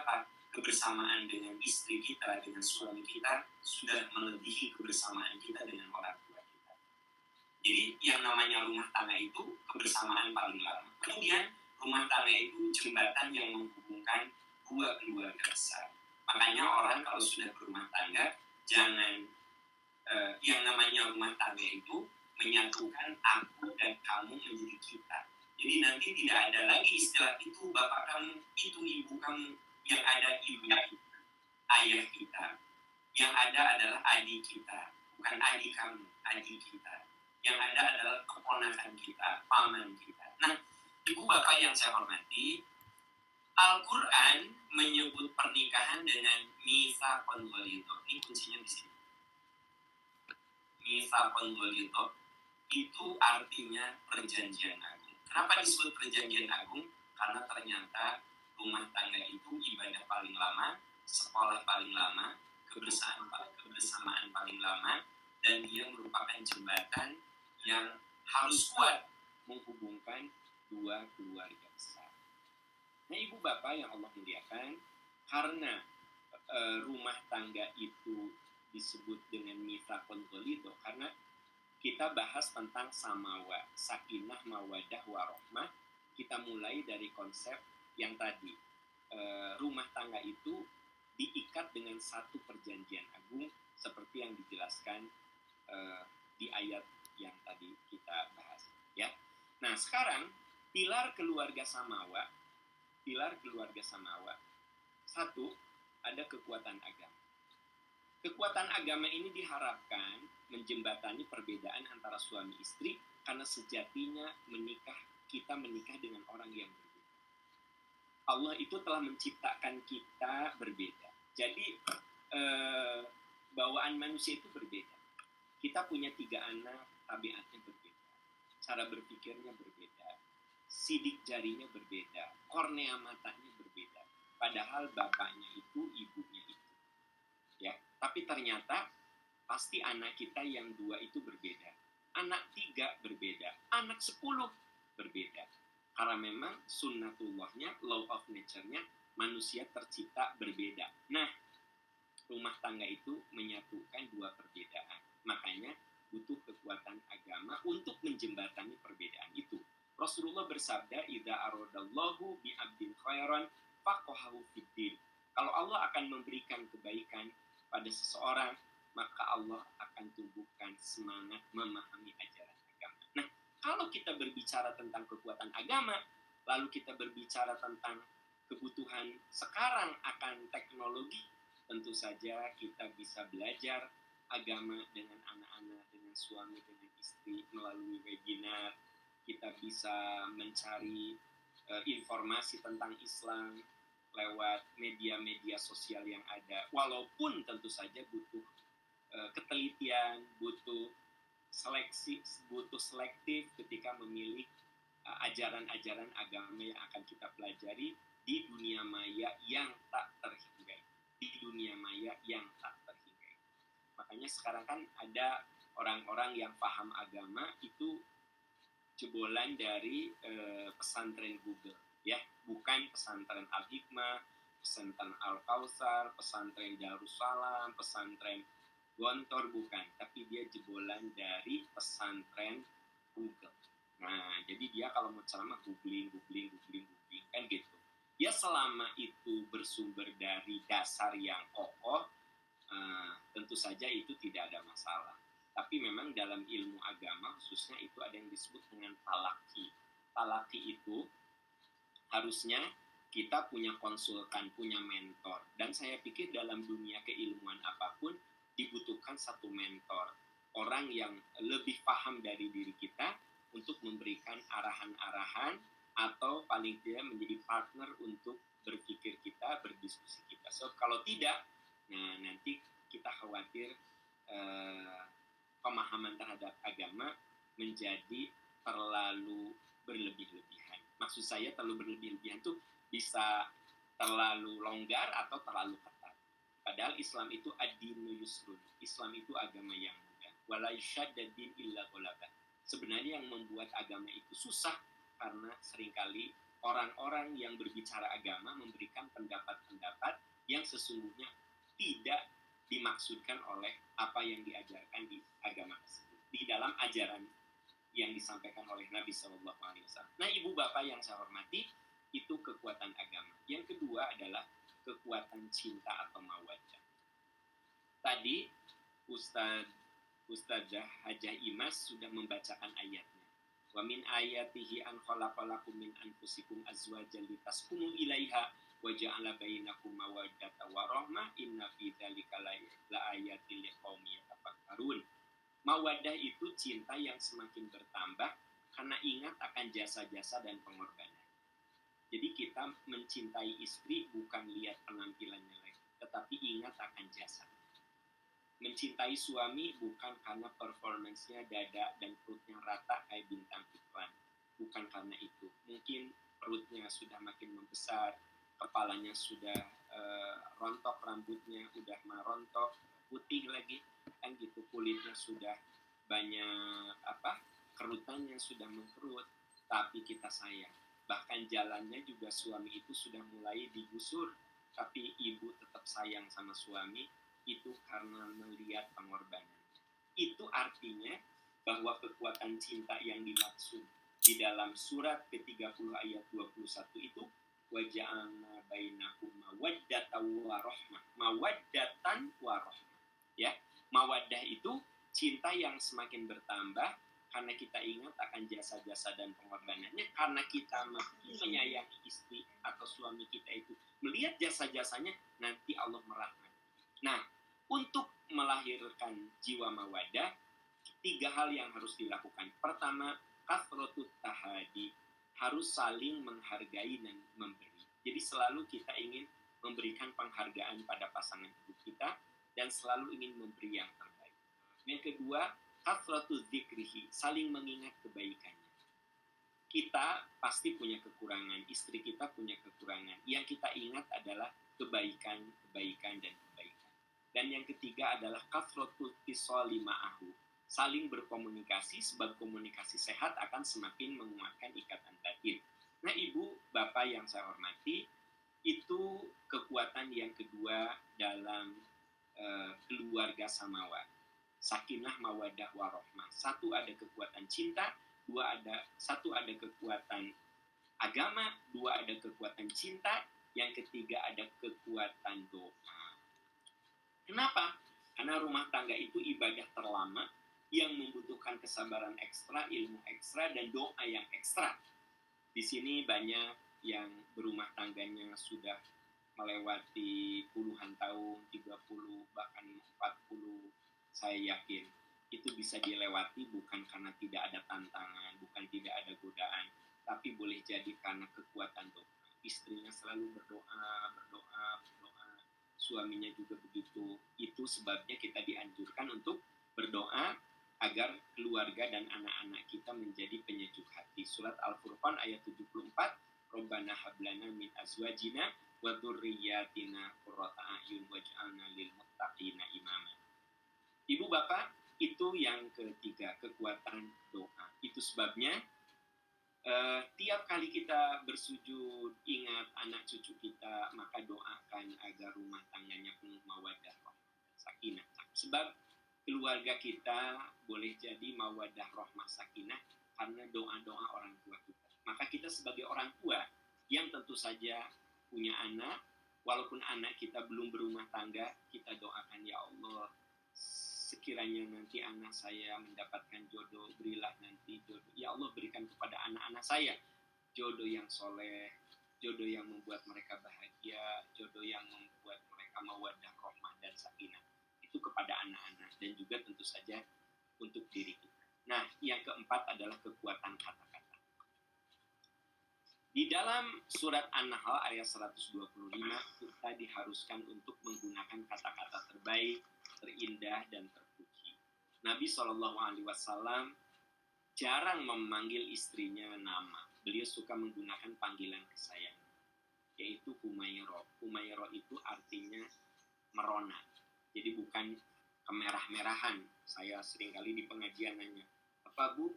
apakah kebersamaan dengan istri kita, dengan suami kita sudah melebihi kebersamaan kita dengan orang tua kita. Jadi yang namanya rumah tangga itu kebersamaan paling lama. Kemudian rumah tangga itu jembatan yang menghubungkan dua keluarga besar. Makanya orang kalau sudah berumah tangga, jangan yang namanya rumah tangga itu menyatukan aku dan kamu menjadi kita. Jadi nanti tidak ada lagi istilah itu bapak kamu, itu ibu kamu. Yang ada ibu kita, ayah kita. Yang ada adalah adik kita, bukan adik kamu, adik kita. Yang ada adalah keponakan kita, paman kita. Nah, ibu bapak yang saya hormati, Al-Quran menyebut pernikahan dengan mitsaqun ghalidh. Ini kuncinya di sini. Mitsaqun ghalidh itu artinya perjanjian agung. Kenapa disebut perjanjian agung? Karena ternyata rumah tangga itu ibadah paling lama, sekolah paling lama, kebersamaan paling lama, dan dia merupakan jembatan yang harus kuat menghubungkan dua keluarga besar. Nah, ibu bapak yang Allah muliakan, karena rumah tangga itu disebut dengan mitsaqun ghalidh karena kita bahas tentang samawa, sakinah, mawadah, warohmah. Kita mulai dari konsep yang tadi, rumah tangga itu diikat dengan satu perjanjian agung seperti yang dijelaskan di ayat yang tadi kita bahas, ya. Nah, sekarang pilar keluarga samawa. Satu, ada kekuatan agama. Kekuatan agama ini diharapkan menjembatani perbedaan antara suami istri karena sejatinya kita menikah dengan orang yang berbeda. Allah itu telah menciptakan kita berbeda. Jadi bawaan manusia itu berbeda. Kita punya 3 anak, tabiatnya berbeda. Cara berpikirnya berbeda. Sidik jarinya berbeda. Kornea matanya berbeda. Padahal bapaknya itu, ibunya itu. Ya, tapi ternyata pasti anak kita yang 2 itu berbeda. Anak 3 berbeda. Anak 10 berbeda. Karena memang sunnatullahnya, law of nature-nya, manusia tercipta berbeda. Nah, rumah tangga itu menyatukan 2 perbedaan. Makanya butuh kekuatan agama untuk menjembatani perbedaan itu. Rasulullah bersabda, "Idza aradallahu bi 'abdin khairan faqahahu fid-din." Kalau Allah akan memberikan kebaikan pada seseorang, maka Allah akan tumbuhkan semangat memahami ajaran agama. Nah, kalau kita berbicara tentang kekuatan agama, lalu kita berbicara tentang kebutuhan sekarang akan teknologi, tentu saja kita bisa belajar agama dengan anak-anak, dengan suami, dengan istri melalui webinar. Kita bisa mencari informasi tentang Islam lewat media-media sosial yang ada. Walaupun tentu saja butuh ketelitian, butuh selektif ketika memilih ajaran-ajaran agama yang akan kita pelajari di dunia maya yang tak terhinggai. Makanya sekarang kan ada orang-orang yang paham agama itu jebolan dari pesantren Google, ya, bukan pesantren Al-Hikmah, pesantren Al-Kautsar, pesantren Darussalam, pesantren Gontor, bukan, tapi dia jebolan dari pesantren Google. Nah, jadi dia kalau mau ceramah googling kan gitu. Ya, selama itu bersumber dari dasar yang kokoh, tentu saja itu tidak ada masalah. Tapi memang dalam ilmu agama khususnya itu ada yang disebut dengan talaki. Talaki itu harusnya kita punya konsultan, punya mentor. Dan saya pikir dalam dunia keilmuan apapun dibutuhkan satu mentor. Orang yang lebih paham dari diri kita untuk memberikan arahan-arahan atau paling tidak menjadi partner untuk berpikir kita, berdiskusi kita. So, kalau tidak, nah nanti kita khawatir pemahaman terhadap agama menjadi terlalu berlebih-lebihan. Maksud saya terlalu berlebih-lebihan itu bisa terlalu longgar atau terlalu ketat. Padahal Islam itu ad-dinu yusrun. Islam itu agama yang mudah. Wala yashaddad din illa ghalabah. Sebenarnya yang membuat agama itu susah karena seringkali orang-orang yang berbicara agama memberikan pendapat-pendapat yang sesungguhnya tidak dimaksudkan oleh apa yang diajarkan di agama tersebut, di dalam ajaran yang disampaikan oleh Nabi Shallallahu Alaihi Wasallam. Nah, ibu bapak yang saya hormati, itu kekuatan agama. Yang kedua adalah kekuatan cinta atau mawaddah. Tadi Ustazah Hajah Imas sudah membacakan ayatnya. Wa min ayatihi an khalaqalakum min anfusikum azwajan litaskunu ilaiha wa ja'ala bainakum mawaddatan wa rahmah inna fi dzalika laayatil liqaumin yatafakkarun. Mawaddah itu cinta yang semakin bertambah karena ingat akan jasa-jasa dan pengorbanan. Jadi kita mencintai istri bukan lihat penampilannya lagi, tetapi ingat akan jasa. Mencintai suami bukan karena performancenya dada dan perutnya rata kayak bintang iklan. Bukan karena itu. Mungkin perutnya sudah makin membesar, kepalanya sudah rontok, rambutnya udah merontok, putih lagi, kan gitu, kulitnya sudah banyak kerutannya sudah mengkerut, tapi kita sayang. Bahkan jalannya juga suami itu sudah mulai digusur, tapi ibu tetap sayang sama suami, itu karena melihat pengorbanan. Itu artinya bahwa kekuatan cinta yang dimaksud di dalam surat ke-30 ayat 21 itu waja'alna bainakum mawaddatan wa rahmah. Mawaddatan wa rahmah. Ya, mawaddah itu cinta yang semakin bertambah karena kita ingat akan jasa-jasa dan pengorbanannya, karena kita menyayangi istri atau suami kita itu, melihat jasa-jasanya, nanti Allah merahmati. Nah, untuk melahirkan jiwa mawaddah, 3 hal yang harus dilakukan. Pertama, kathrotut tahadi, harus saling menghargai dan memberi. Jadi selalu kita ingin memberikan penghargaan pada pasangan hidup kita dan selalu ingin memberi yang terbaik. Yang kedua, kathrotut dzikrihi, saling mengingat kebaikannya. Kita pasti punya kekurangan, istri kita punya kekurangan. Yang kita ingat adalah kebaikan, dan kebaikan. Dan yang ketiga adalah kathrotut tisoli ma'ahu, saling berkomunikasi, sebab komunikasi sehat akan semakin menguatkan ikatan batin. Nah, ibu, bapak yang saya hormati, itu kekuatan yang kedua dalam keluarga samawa. Sakinah, mawadah, warohmah. Satu ada kekuatan cinta, satu ada kekuatan agama, 2 ada kekuatan cinta, yang ketiga ada kekuatan doa. Kenapa? Karena rumah tangga itu ibadah terlama yang membutuhkan kesabaran ekstra, ilmu ekstra, dan doa yang ekstra. Di sini banyak yang berumah tangganya sudah melewati puluhan tahun, 30, bahkan 40. Saya yakin itu bisa dilewati bukan karena tidak ada tantangan, bukan tidak ada godaan, tapi boleh jadi karena kekuatan doa. Istrinya selalu berdoa, suaminya juga begitu. Itu sebabnya kita dianjurkan untuk berdoa agar keluarga dan anak-anak kita menjadi penyejuk hati. Surat Al-Furqan ayat 74, Rabbana hablana min azwajina wa dzurriyyatina qurrata a'yun waj'alna lil muttaqina imama. Ibu bapak, itu yang ketiga, kekuatan doa. Itu sebabnya tiap kali kita bersujud, ingat anak cucu kita, maka doakan agar rumah tangganya penuh mawaddah, sakinah. Sebab keluarga kita boleh jadi mawaddah, rahmah, sakinah karena doa-doa orang tua kita. Maka kita sebagai orang tua yang tentu saja punya anak, walaupun anak kita belum berumah tangga, kita doakan, ya Allah, sekiranya nanti anak saya mendapatkan jodoh, berilah nanti jodoh. Ya Allah, berikan kepada anak-anak saya jodoh yang soleh, jodoh yang membuat mereka bahagia, jodoh yang membuat mereka mawaddah, rahmah, dan sakinah. Itu kepada anak-anak dan juga tentu saja untuk diri kita. Nah, yang keempat adalah kekuatan kata-kata. Di dalam surat An-Nahl ayat 125, kita diharuskan untuk menggunakan kata-kata terbaik, terindah, dan terpuji. Nabi SAW jarang memanggil istrinya nama. Beliau suka menggunakan panggilan kesayangan, yaitu Humairah. Humairah itu artinya merona. Jadi bukan kemerah-merahan. Saya seringkali di pengajian nanya, apa Bu,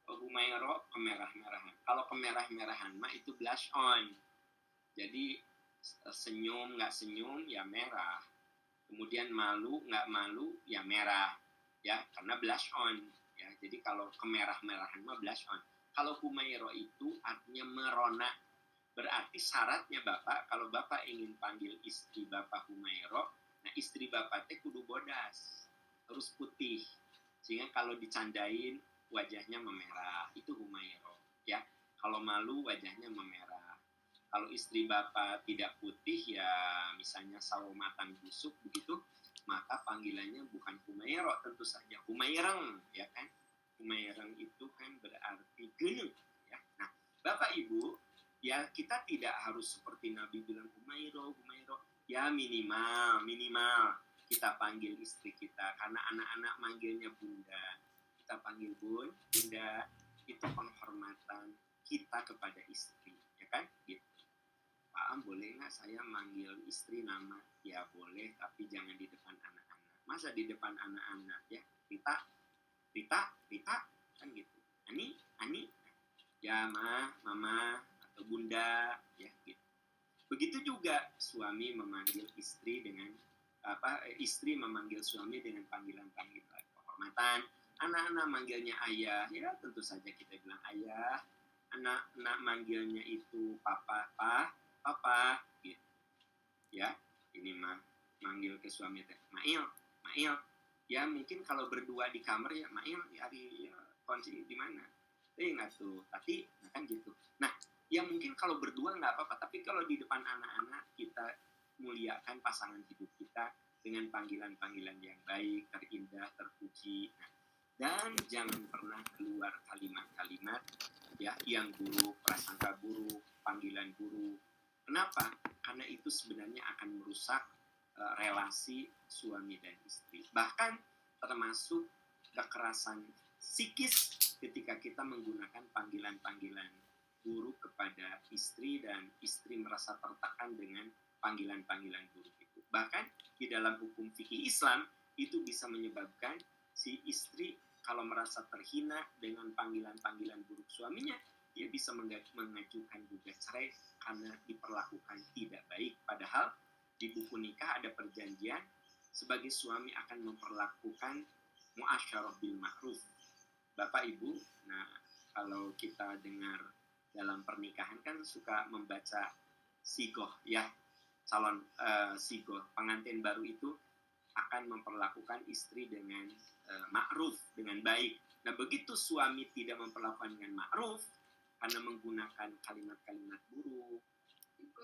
Humairah kemerah-merahan. Kalau kemerah-merahan mah itu blush on. Jadi senyum nggak senyum ya merah. Kemudian malu nggak malu ya merah. Ya, karena blush on. Ya, jadi kalau kemerah-merahan mah blush on. Kalau Humairah itu artinya merona. Berarti syaratnya Bapak, kalau Bapak ingin panggil istri Bapak Humairah, nah istri Bapak teh kudu bodas, terus putih. Sehingga kalau dicandain wajahnya memerah, itu Humairah. Ya, kalau malu wajahnya memerah. Kalau istri Bapak tidak putih ya misalnya sawo matang busuk begitu, maka panggilannya bukan Humairah tentu saja, Humairang, ya kan? Humairang itu kan berarti genep, ya. Nah, Bapak Ibu, ya kita tidak harus seperti Nabi bilang Humairah, Humairah. Ya minimal kita panggil istri kita, karena anak-anak manggilnya bunda. Kita panggil bunda, itu penghormatan kita kepada istri, ya kan? Gitu. Pak, boleh nggak saya manggil istri nama? Ya boleh, tapi jangan di depan anak-anak. Masa di depan anak-anak ya? Rita, kan gitu. Ani, ya mama, atau bunda, ya gitu. Begitu juga suami memanggil istri dengan istri memanggil suami dengan panggilan-panggilan kehormatan. Anak-anak manggilnya ayah, ya tentu saja kita bilang ayah. Anak-anak manggilnya itu papa, gitu. Ya, ini mah manggil ke suami teh, Mail. Ya mungkin kalau berdua di kamar ya Mail, ya kunci di mana? Nggak tuh, tapi nah kan gitu. Nah, ya mungkin kalau berdua nggak apa-apa, tapi kalau di depan anak-anak kita muliakan pasangan hidup kita dengan panggilan-panggilan yang baik, terindah, terpuji. Nah, dan jangan pernah keluar kalimat-kalimat ya yang buruk, prasangka buruk, panggilan buruk. Kenapa? Karena itu sebenarnya akan merusak relasi suami dan istri. Bahkan termasuk kekerasan psikis ketika kita menggunakan panggilan-panggilan buruk kepada istri dan istri merasa tertekan dengan panggilan-panggilan buruk itu. Bahkan di dalam hukum fikih Islam itu bisa menyebabkan si istri kalau merasa terhina dengan panggilan-panggilan buruk suaminya, dia bisa mengajukan gugat cerai karena diperlakukan tidak baik. Padahal di buku nikah ada perjanjian sebagai suami akan memperlakukan muasyarah bil ma'ruf. Bapak Ibu, nah kalau kita dengar dalam pernikahan kan suka membaca sigoh ya, calon sigoh, pengantin baru itu akan memperlakukan istri dengan ma'ruf, dengan baik. Nah begitu suami tidak memperlakukan dengan ma'ruf karena menggunakan kalimat-kalimat buruk,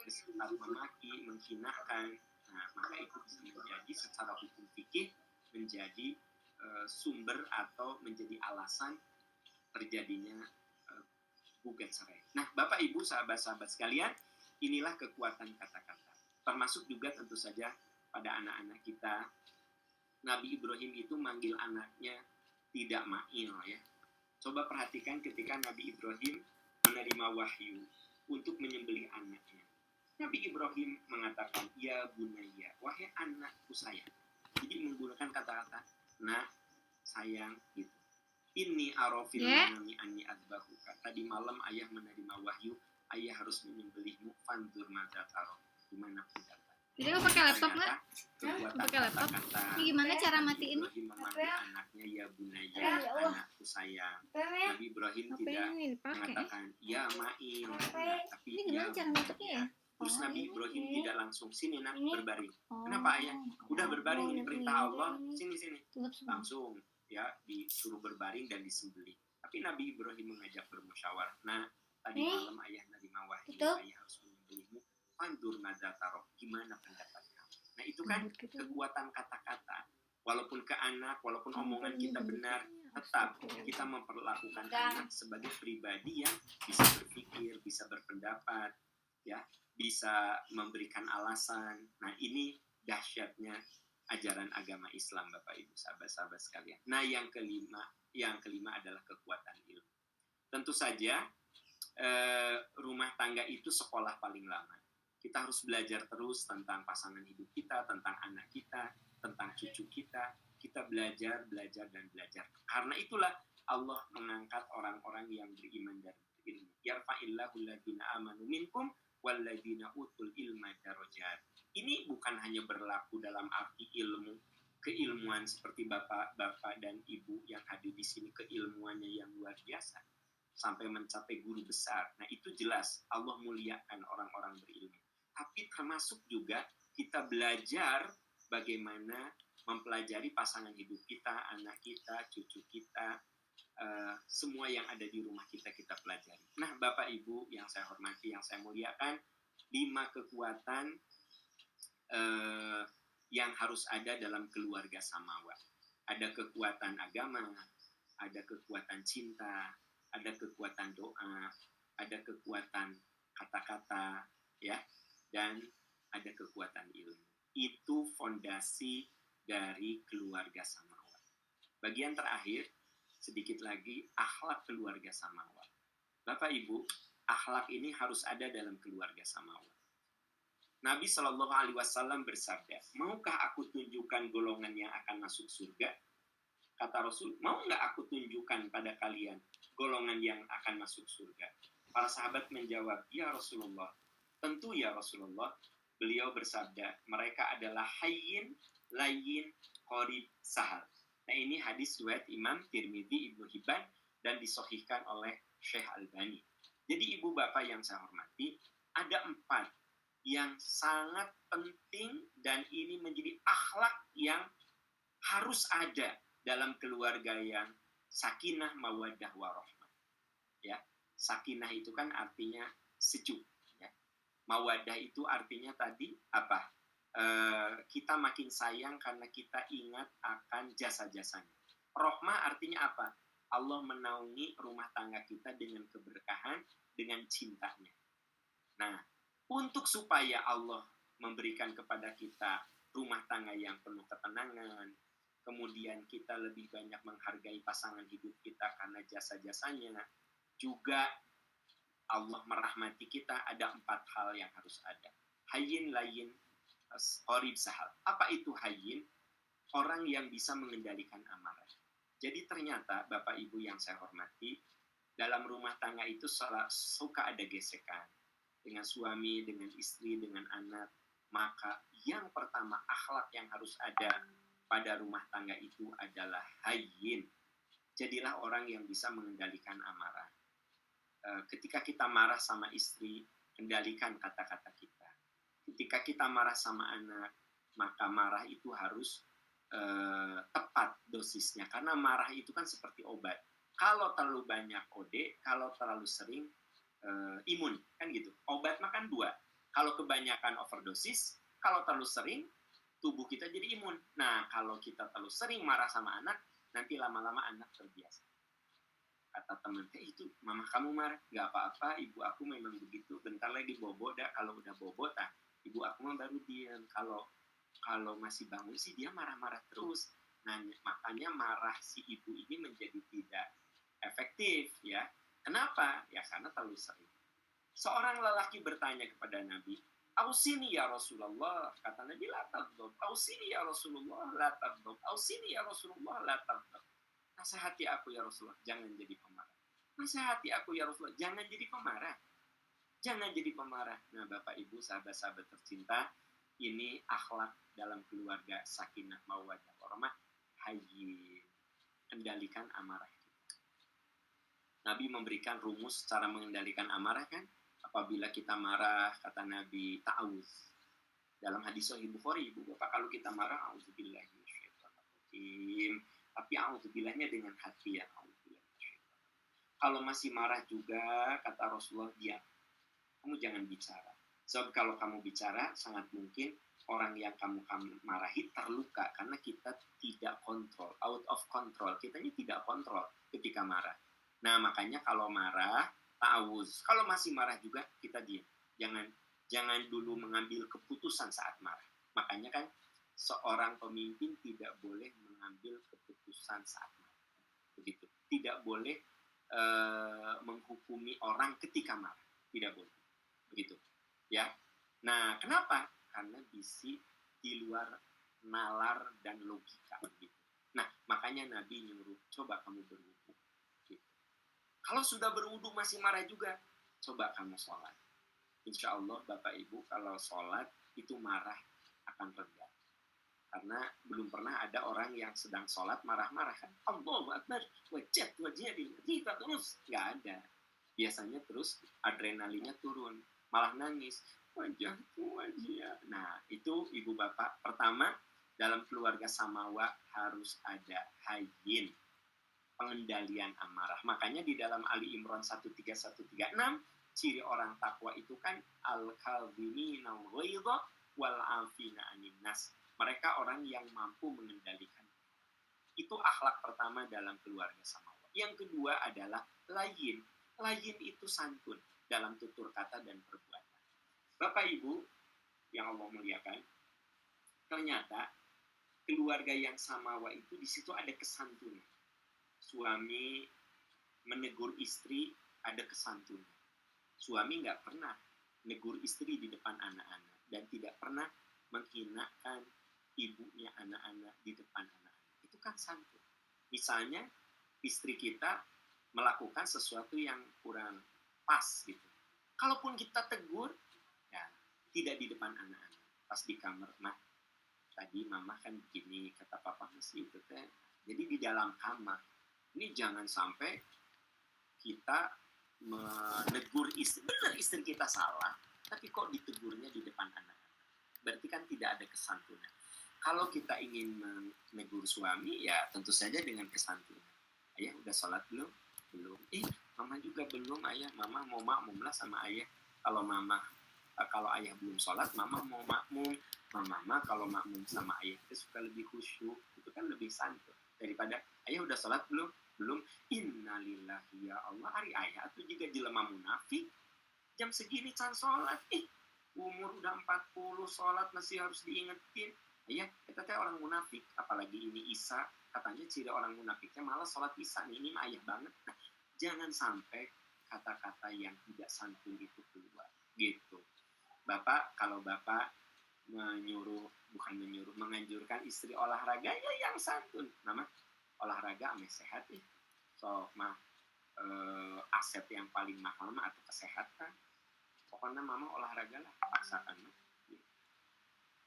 sekitar memaki, menghinakan, nah maka itu bisa menjadi secara hukum fikih menjadi sumber atau menjadi alasan terjadinya gugat cerai. Nah, Bapak Ibu, sahabat-sahabat sekalian, inilah kekuatan kata-kata. Termasuk juga tentu saja pada anak-anak kita. Nabi Ibrahim itu manggil anaknya tidak Ma'il ya. Coba perhatikan ketika Nabi Ibrahim menerima wahyu untuk menyembelih anaknya. Nabi Ibrahim mengatakan, ya bunaya, wahai anakku sayang. Jadi menggunakan kata-kata nah, sayang, gitu. Ini arafil manami anni adbahuka. Tadi malam ayah menerima wahyu, ayah harus menyembelihmu, fandur madza taro. Gimana pendapat? Jadi nggak pakai laptop nggak? Pakai laptop. Ini gimana cara matiin? Ibrahim memanggil anaknya ya bunaya, anakku sayang. Nabi Ibrahim tidak mengatakan ya ma'in, tapi ini gimana cara matiknya ya? Terus Nabi Ibrahim tidak langsung sini nak berbaring. Kenapa ayah? Udah berbaring, ini perintah Allah. Sini. Langsung ya disuruh berbaring dan disembelih. Tapi Nabi Ibrahim mengajak bermusyawarah. Nah, tadi malam ayah nerima wahyu, ayah harus menyembelihmu. Fandur nadzatarok. Gimana pendapat kamu? Nah, itu kan kekuatan kata-kata. Walaupun ke anak, walaupun omongan kita benar, tetap kita memperlakukan anak sebagai pribadi yang bisa berpikir, bisa berpendapat, ya, bisa memberikan alasan. Nah, ini dahsyatnya ajaran agama Islam, Bapak Ibu, sahabat-sahabat sekalian. Nah, yang kelima adalah kekuatan ilmu. Tentu saja rumah tangga itu sekolah paling lama. Kita harus belajar terus tentang pasangan hidup kita, tentang anak kita, tentang cucu kita. Kita belajar. Karena itulah Allah mengangkat orang-orang yang beriman dan berilmu. Yarfa'illahu alladziina aamanu minkum walladziina utul ilma darajat. Ini bukan hanya berlaku dalam arti ilmu, keilmuan seperti bapak-bapak dan ibu yang hadir di sini, keilmuannya yang luar biasa sampai mencapai guru besar. Nah, itu jelas Allah muliakan orang-orang berilmu. Tapi termasuk juga kita belajar bagaimana mempelajari pasangan hidup kita, anak kita, cucu kita, semua yang ada di rumah kita pelajari. Nah, Bapak Ibu yang saya hormati, yang saya muliakan, 5 kekuatan yang harus ada dalam keluarga samawa. Ada kekuatan agama, ada kekuatan cinta, ada kekuatan doa, ada kekuatan kata-kata, ya, dan ada kekuatan ilmu. Itu fondasi dari keluarga samawa. Bagian terakhir, sedikit lagi, akhlak keluarga samawa. Bapak Ibu, akhlak ini harus ada dalam keluarga samawa. Nabi Shallallahu Alaihi Wasallam bersabda, maukah aku tunjukkan golongan yang akan masuk surga? Kata Rasul, mau nggak aku tunjukkan pada kalian golongan yang akan masuk surga? Para sahabat menjawab, ya Rasulullah, tentu ya Rasulullah. Beliau bersabda, mereka adalah hayyin, layyin, qorib, sahal. Nah, ini hadis riwayat Imam Tirmidzi, Ibnu Hibban, dan disahihkan oleh Syekh Albani. Jadi ibu bapak yang saya hormati, ada 4 yang sangat penting dan ini menjadi akhlak yang harus ada dalam keluarga yang sakinah, mawaddah, warahmah. Ya, sakinah itu kan artinya sejuk. Ya. Mawaddah itu artinya tadi apa? Kita makin sayang karena kita ingat akan jasa-jasanya. Rahmah artinya apa? Allah menaungi rumah tangga kita dengan keberkahan, dengan cintanya. Nah, untuk supaya Allah memberikan kepada kita rumah tangga yang penuh ketenangan, kemudian kita lebih banyak menghargai pasangan hidup kita karena jasa-jasanya, juga Allah merahmati kita, ada 4 hal yang harus ada. Hayyin, layyin, qorib, sahal. Apa itu hayyin? Orang yang bisa mengendalikan amarah. Jadi ternyata Bapak Ibu yang saya hormati, dalam rumah tangga itu suka ada gesekan. Dengan suami, dengan istri, dengan anak. Maka yang pertama akhlak yang harus ada pada rumah tangga itu adalah hayyin. Jadilah orang yang bisa mengendalikan amarah. Ketika kita marah sama istri, kendalikan kata-kata kita. Ketika kita marah sama anak, maka marah itu harus tepat dosisnya. Karena marah itu kan seperti obat. Kalau terlalu banyak kode, kalau terlalu sering imun, kan gitu. Obat makan 2. Kalau kebanyakan overdosis, kalau terlalu sering, tubuh kita jadi imun. Nah, kalau kita terlalu sering marah sama anak, nanti lama-lama anak terbiasa. Kata teman, itu mama kamu marah, nggak apa-apa, ibu aku memang begitu. Bentar lagi bobo dah, kalau udah bobo dah, ibu aku mah baru diam. Kalau masih bangun sih dia marah-marah terus. Nah, makanya marah si ibu ini menjadi tidak efektif, ya. Kenapa? Ya karena terlalu sering. Seorang lelaki bertanya kepada Nabi, "Ausini ya Rasulullah." Kata Nabi, "La taghdab." "Ausini ya Rasulullah, la taghdab." "Ausini ya Rasulullah, la taghdab." "Nasihati aku ya Rasulullah, jangan jadi pemarah." "Nasihati aku ya Rasulullah, jangan jadi pemarah." Jangan jadi pemarah. Nah, Bapak Ibu, sahabat-sahabat tercinta, ini akhlak dalam keluarga sakinah, mawaddah, warahmah, hayyin. Kendalikan amarah. Nabi memberikan rumus cara mengendalikan amarah kan? Apabila kita marah, kata Nabi, ta'awuz. Dalam hadis Sahih Bukhari, Ibu Bapak, kalau kita marah, a'udzubillahi minasyaitonir. Tapi a'udzubillahnya dengan hati ya. Kalau masih marah juga, kata Rasulullah, diam. Kamu jangan bicara. Sebab kalau kamu bicara, sangat mungkin orang yang kamu marahi terluka. Karena kita tidak kontrol, out of control. Kitanya tidak kontrol ketika marah. Nah, makanya kalau marah, ta'awuz. Kalau masih marah juga, kita diam. Jangan dulu mengambil keputusan saat marah. Makanya kan, seorang pemimpin tidak boleh mengambil keputusan saat marah. Begitu. Tidak boleh menghukumi orang ketika marah. Tidak boleh. Begitu. Ya. Nah, kenapa? Karena bisi di luar nalar dan logika. Begitu. Nah, makanya Nabi nyuruh, coba kamu berwudu. Kalau sudah berwudu masih marah juga, coba kamu sholat. Insya Allah Bapak Ibu kalau sholat itu marah akan reda. Karena belum pernah ada orang yang sedang sholat marah-marah kan. Allahu Akbar, wajat, kita terus. Nggak ada. Biasanya terus adrenalinnya turun, malah nangis. Wajahku wajah. Nah, itu Ibu Bapak. Pertama, dalam keluarga Samawa harus ada hayyin, pengendalian amarah. Makanya di dalam Ali Imran 13136, ciri orang takwa itu kan al-kadhimina al-ghaidha wal-'afina 'anil nas. Mereka orang yang mampu mengendalikan. Itu akhlak pertama dalam keluarga Samawa. Yang kedua adalah layyin. Layyin itu santun dalam tutur kata dan perbuatan. Bapak Ibu yang Allah muliakan, ternyata keluarga yang Samawa itu di situ ada kesantunan. Suami menegur istri ada kesantunan. Suami nggak pernah menegur istri di depan anak-anak dan tidak pernah menghinakan ibunya anak-anak di depan anak-anak. Itu kan santun. Misalnya istri kita melakukan sesuatu yang kurang pas gitu. Kalaupun kita tegur, ya tidak di depan anak-anak. Pas di kamar, mah tadi mama kan begini, kata papa masih itu teh. Jadi di dalam kamar. Ini jangan sampai kita menegur istri, benar istri kita salah, tapi kok ditegurnya di depan anak-anak. Berarti kan tidak ada kesantunan. Kalau kita ingin menegur suami, ya tentu saja dengan kesantunan. Ayah udah sholat belum? Belum. Mama juga belum, ayah. Mama mau makmumlah sama ayah. Kalau ayah belum sholat, mama mau makmum. Mama kalau makmum sama ayah itu suka lebih khusyuk. Itu kan lebih santun daripada ayah udah sholat belum? Belum. Innalillahi ya Allah. Hari ayah itu juga jelema munafik. Jam segini can sholat. Umur udah 40 sholat masih harus diingetin. Ayah, kita teh orang munafik. Apalagi ini Isa. Katanya ciri orang munafiknya malah sholat Isa. Ini mah ayah banget. Nah, jangan sampai kata-kata yang tidak santun itu keluar. Gitu. Bapak, kalau Bapak menganjurkan istri olahraga, ya yang santun. Nama olahraga ame sehat nih. So, aset yang paling mahal mah atau kesehatan. Pokoknya mama olahraga lah, paksakan mah.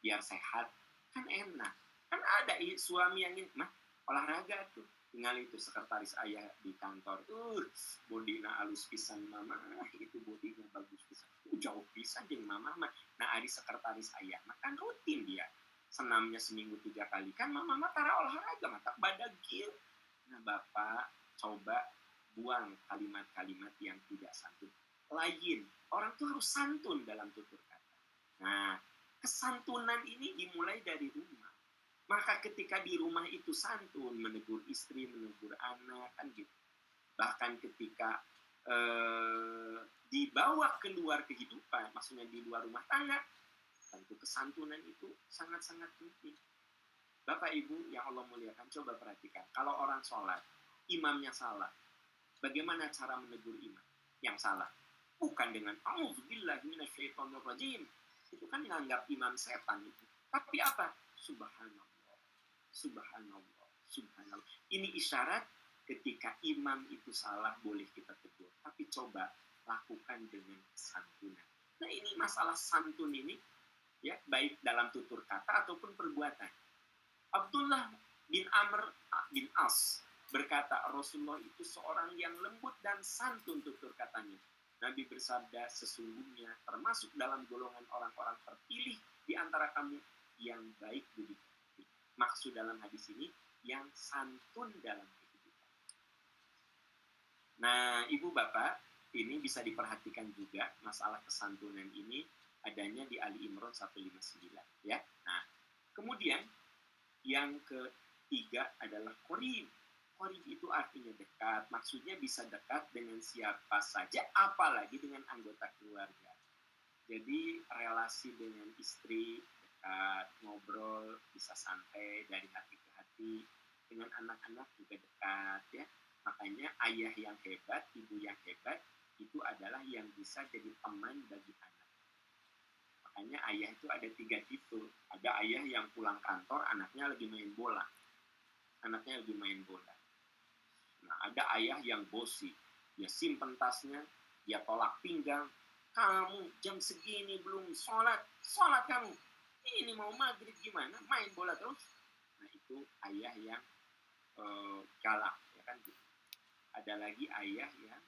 Biar sehat. Kan enak. Kan ada suami yang ini, mah olahraga tuh. Tinggal itu sekretaris ayah di kantor. Bodinya halus pisan mama. Itu bodinya bagus pisan. Jauh pisan jeung mama mah. Nah, ada sekretaris ayah mah kan rutin dia. Senamnya seminggu 3 kali. Kan mama mah tara olahraga mah tak badagil. Nah, Bapak coba buang kalimat-kalimat yang tidak santun. Lain, orang tuh harus santun dalam tutur kata. Nah, kesantunan ini dimulai dari rumah. Maka ketika di rumah itu santun, menegur istri, menegur anak, kan gitu. Bahkan ketika dibawa keluar kehidupan, maksudnya di luar rumah tangga, tentu kesantunan itu sangat-sangat penting. Bapak Ibu yang Allah muliakan, coba perhatikan. Kalau orang sholat, imamnya salah, bagaimana cara menegur imam yang salah? Bukan dengan a'udzubillahi minasyaitonirrajim. Itu kan nganggap imam setan itu. Tapi apa? Subhanallah. Subhanallah. Subhanallah. Ini isyarat ketika imam itu salah boleh kita tegur. Tapi coba lakukan dengan santunan. Nah, ini masalah santun ini ya, baik dalam tutur kata ataupun perbuatan. Abdullah bin Amr bin As berkata, Rasulullah itu seorang yang lembut dan santun tutur katanya. Nabi bersabda, sesungguhnya termasuk dalam golongan orang-orang terpilih di antara kamu yang baik budi. Maksud dalam hadis ini, yang santun dalam kehidupan. Nah, Ibu Bapak, ini bisa diperhatikan juga masalah kesantunan ini adanya di Ali Imran 159. Ya. Nah, kemudian yang ketiga adalah qorib. Qorib itu artinya dekat, maksudnya bisa dekat dengan siapa saja, apalagi dengan anggota keluarga. Jadi relasi dengan istri dekat, ngobrol bisa santai dari hati ke hati, dengan anak-anak juga dekat ya. Makanya ayah yang hebat, ibu yang hebat itu adalah yang bisa jadi teman bagi anak. Makanya ayah itu ada 3 tipe. Ada ayah yang pulang kantor, anaknya lagi main bola. Nah, ada ayah yang bosi. dia simpen tasnya, dia tolak pinggang. Kamu jam segini belum sholat kamu. Ini mau maghrib gimana? Main bola terus. Nah itu ayah yang galak, ya kan? Ada lagi ayah yang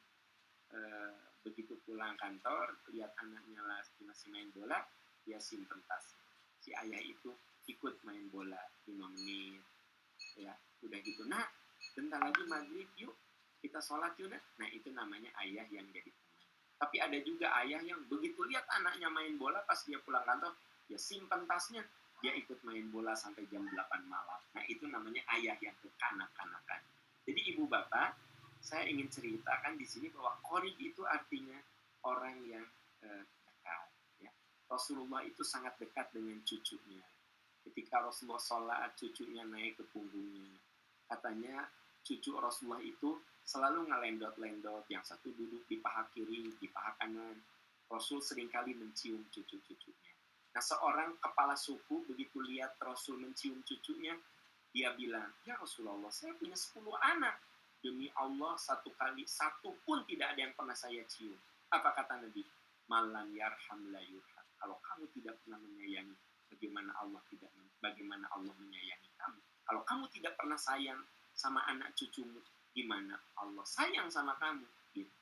begitu pulang kantor, lihat anaknya masih main bola, dia simpen tas. Si ayah itu ikut main bola 5 menit, ya udah gitu. Nah, bentar lagi maghrib, yuk kita sholat yuk. Nah itu namanya ayah yang jadi teman. Tapi ada juga ayah yang begitu lihat anaknya main bola, pas dia pulang kantor, dia simpen tasnya, dia ikut main bola sampai jam 8 malam. Nah itu namanya ayah yang kekanak-kanakan. Jadi ibu bapak, saya ingin ceritakan di sini bahwa qorib itu artinya orang yang dekat. Ya. Rasulullah itu sangat dekat dengan cucunya. Ketika Rasulullah sholat, cucunya naik ke punggungnya. Katanya cucu Rasulullah itu selalu ngelendot-lendot. Yang satu duduk di paha kiri, di paha kanan. Rasul seringkali mencium cucu-cucunya. Nah, seorang kepala suku begitu lihat Rasul mencium cucunya, dia bilang, ya Rasulullah, saya punya 10 anak. Demi Allah, satu pun tidak ada yang pernah saya cium. Apa kata Nabi? Malam yarham la yurham. Kalau kamu tidak pernah menyayangi, bagaimana Allah menyayangi kamu? Kalau kamu tidak pernah sayang sama anak cucumu, gimana Allah sayang sama kamu? Gitu.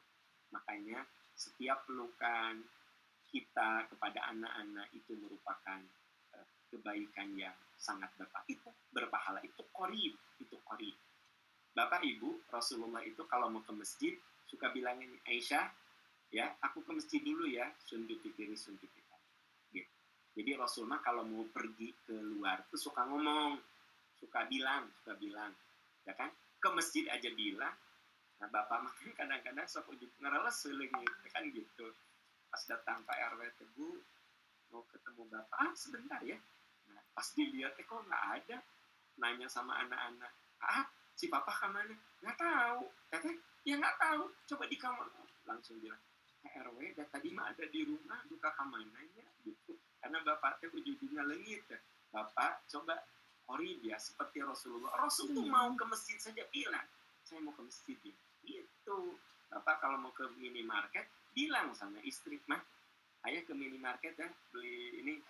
Makanya setiap pelukan kita kepada anak-anak itu merupakan kebaikan yang sangat berpahala. Itu qorib. Bapak Ibu, Rasulullah itu kalau mau ke masjid suka bilangin, Aisyah, ya aku ke masjid dulu ya, sundut di kiri, sundut di kanan. Gitu. Jadi Rasulullah kalau mau pergi ke luar tuh suka ngomong, suka bilang, ya kan? Ke masjid aja bilang. Nah bapak makanya kadang-kadang suka ngereles ya kan gitu. Pas datang Pak RW Teguh mau ketemu bapak, sebentar ya. Nah pas dilihat kok nggak ada, nanya sama anak-anak, si papa kemana? Nggak tahu. Katanya, ya nggak tahu. Coba di kamar. Langsung bilang, RW, tadi mah ada di rumah, buka kamananya. Gitu. Karena bapaknya ujung-ujungnya lengit. Ya. Bapak, coba qorib ya, seperti Rasulullah. Rasul tuh mau ke masjid saja bilang, saya mau ke masjid ya. Gitu. Bapak kalau mau ke minimarket, bilang sama istri, mah, ayah ke minimarket ya, beli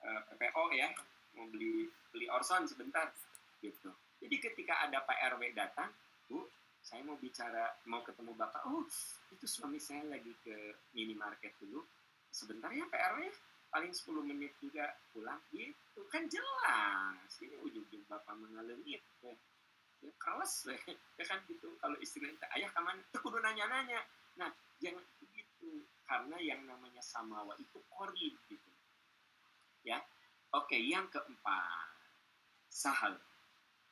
PPO ya, mau beli Orson sebentar. Gitu. Jadi ketika ada Pak RW datang, Bu, saya mau ketemu Bapak. Oh, itu suami saya lagi ke minimarket dulu. Sebentar ya Pak RW, paling 10 menit juga pulang. Gitu, kan jelas. Ini ujung-ujung Bapak mengalami ya keras ya kan gitu. Kalau istilahnya ayah kemana? Itu kudu nanya-nanya. Nah, jangan begitu. Karena yang namanya samawa itu qorib gitu. Ya. Oke, yang keempat. Sahal.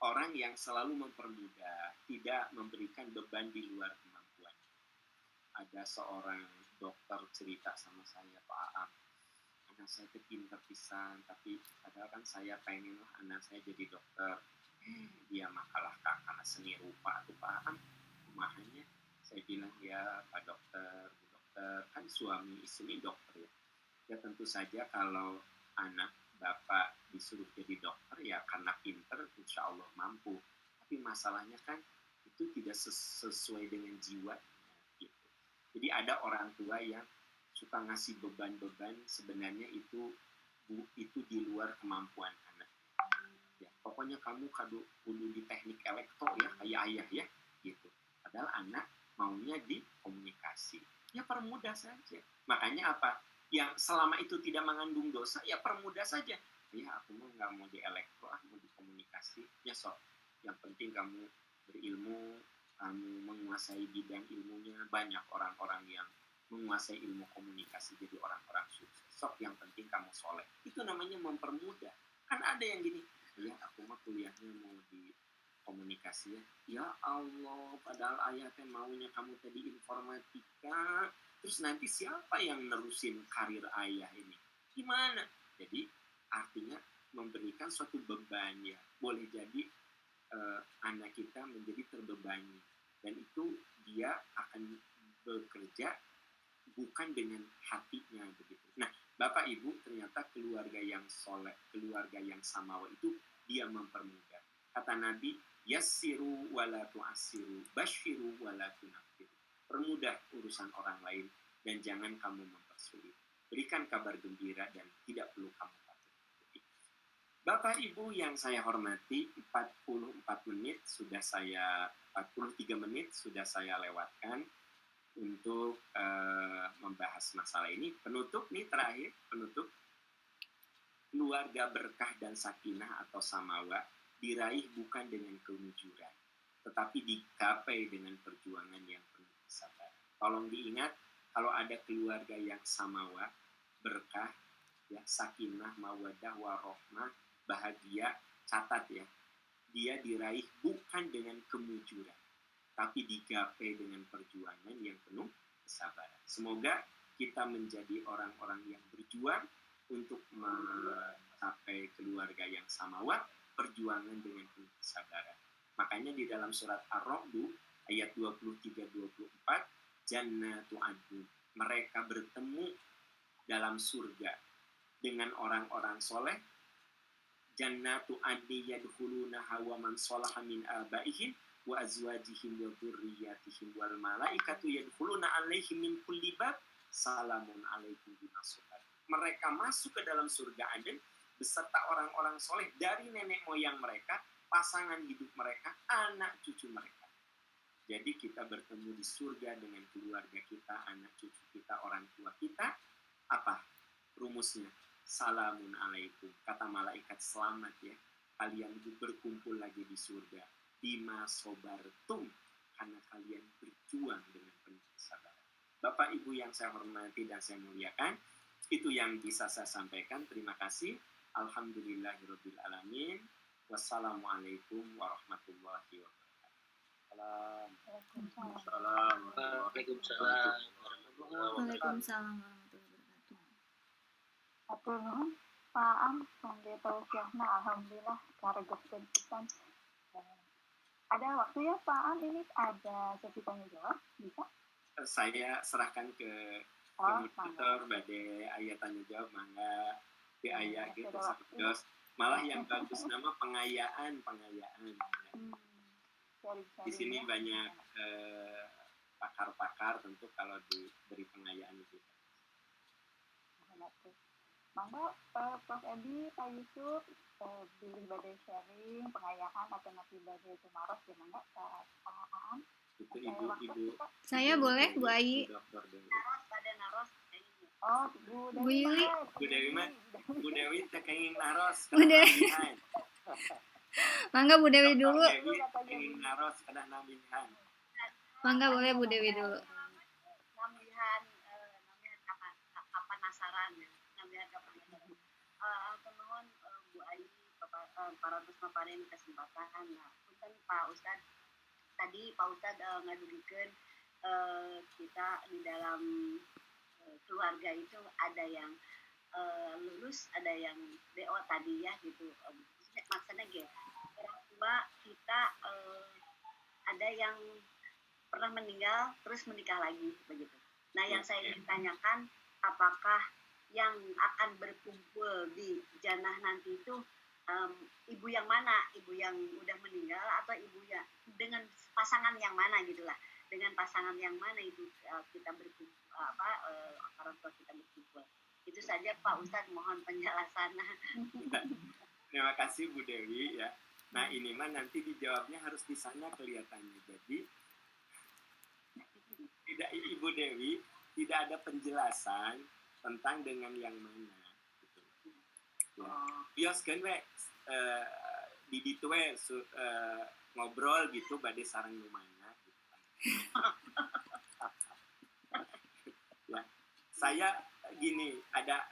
Orang yang selalu mempermudah, tidak memberikan beban di luar kemampuan. Ada seorang dokter cerita sama saya, Pak Aam, anak saya itu pintar pisan, tapi padahal kan saya pengen anak saya jadi dokter. Dia makalah karena seni rupa tuh Pak Aam. Kumahannya saya bilang ya Pak dokter, Bu dokter, kan suami istri dokter ya. Ya tentu saja kalau anak Bapak disuruh jadi dokter ya karena pinter insya Allah mampu. Tapi masalahnya kan itu tidak sesuai dengan jiwa gitu. Jadi ada orang tua yang suka ngasih beban-beban sebenarnya itu di luar kemampuan anak. Ya, pokoknya kamu kudu di teknik elektro ya kayak ayah ya gitu. Padahal anak maunya di komunikasi. Ya permudah saja. Makanya apa? Yang selama itu tidak mengandung dosa, ya permudah saja. Ya aku mah nggak mau di elektro, mau di komunikasi. Ya sok, yang penting kamu berilmu, kamu menguasai bidang ilmunya. Banyak orang-orang yang menguasai ilmu komunikasi jadi orang-orang sukses. Sok, yang penting kamu soleh. Itu namanya mempermudah. Kan ada yang gini, ya aku mah kuliahnya mau di komunikasi ya. Ya Allah, padahal ayah teh maunya kamu tadi informatika. Terus nanti siapa yang nerusin karir ayah ini? Gimana? Jadi artinya memberikan suatu beban ya. Boleh jadi anak kita menjadi terbebani. Dan itu dia akan bekerja bukan dengan hatinya begitu. Nah, Bapak Ibu ternyata keluarga yang soleh, keluarga yang samawa itu dia mempermudah. Kata Nabi, Yassiru wala tu'assiru, basyiru wala tunaffiru. Permudah urusan orang lain dan jangan kamu mempersulit. Berikan kabar gembira dan tidak perlu kamu takut. Bapak Ibu yang saya hormati, 43 menit sudah saya lewatkan untuk membahas masalah ini. Penutup nih, terakhir penutup. Keluarga berkah dan sakinah atau samawa diraih bukan dengan kemujuran, tetapi digapai dengan perjuangan yang penuh kesabaran. Tolong diingat, kalau ada keluarga yang samawa, berkah, ya, sakinah, mawadah, warohmah, bahagia, catat ya, dia diraih bukan dengan kemujuran, tapi digapai dengan perjuangan yang penuh kesabaran. Semoga kita menjadi orang-orang yang berjuang untuk mencapai keluarga yang samawa, perjuangan dengan penuh kesabaran. Makanya di dalam surat Ar-Ra'd ayat 23-24, Jannatu Adn, mereka bertemu dalam surga dengan orang-orang soleh. Jannatu Adni yadkhulunaha wa man salaha min abaihim wa azwajihim wa dzurriyyatihim wal malaikatu yadkhuluna alaihim min kulli bab salamun alaikum bima sabartum. Mereka masuk ke dalam surga Aden beserta orang-orang soleh dari nenek moyang mereka, pasangan hidup mereka, anak cucu mereka. Jadi kita bertemu di surga dengan keluarga kita, anak cucu kita, orang tua kita. Apa rumusnya? Salamun alaikum. Kata malaikat, selamat ya. Kalian berkumpul lagi di surga. Bima sobartum. Karena kalian berjuang dengan penuh kesabaran. Bapak Ibu yang saya hormati dan saya muliakan, itu yang bisa saya sampaikan. Terima kasih. Alhamdulillahirabbil alamin. Wassalamualaikum warahmatullahi wabarakatuh. Waalaikumsalam warahmatullahi wabarakatuh. Atur nuhun Pak Am, kangge tausiahna alhamdulillah karegeskeun pisan. Ada waktu ya Pak Am, ini ada sesi tanya jawab, bisa? Saya serahkan ke moderator badai ayat tanya jawab, mangga di ayat gitu terus. Malah yang bagus nama pengayaan. Di sini banyak pakar-pakar, tentu kalau diberi pengayaan itu. Mangga Prof. Edi, Pak Yusuf, pilih badai sharing, pengayaan atau nanti badai tumaros, gimana Pak Am? Itu ibu. Saya boleh, Bu Ayi. Oh, Bu Dewi. Bu Dewi tekengin naros. Bu Dewi. Mangga Bu Dewi dulu. Tekengin naros kada nambihan. Mangga boleh Bu Dewi dulu. Nambihan kapan nasaran ya. Nambihan kapan nasaran. Pemohon Bu Ayi para terus maparin kesempatan. Nah, punten Pak Ustadz. Tadi Pak Ustadz ngadugikeun kita di dalam keluarga itu ada yang lulus, ada yang DO tadi ya gitu. Maksudnya gitu, orang tua kita ada yang pernah meninggal terus menikah lagi begitu. Nah, yang saya ingin tanyakan, apakah yang akan berkumpul di jannah nanti itu ibu yang mana? Ibu yang udah meninggal atau ibu yang dengan pasangan yang mana gitulah? Dengan pasangan yang mana itu kita berkumpul, orang tua kita berkumpul. Itu saja Pak Ustadz, mohon penjelasan. Terima kasih Bu Dewi ya. Nah, ini mah nanti dijawabnya harus di sana kelihatannya. Jadi tidak, Ibu Dewi tidak ada penjelasan tentang dengan yang mana gitu. Ya. Bios kan we di ditu we ngobrol gitu bade sareng nu mana gitu. Ya. Saya gini, ada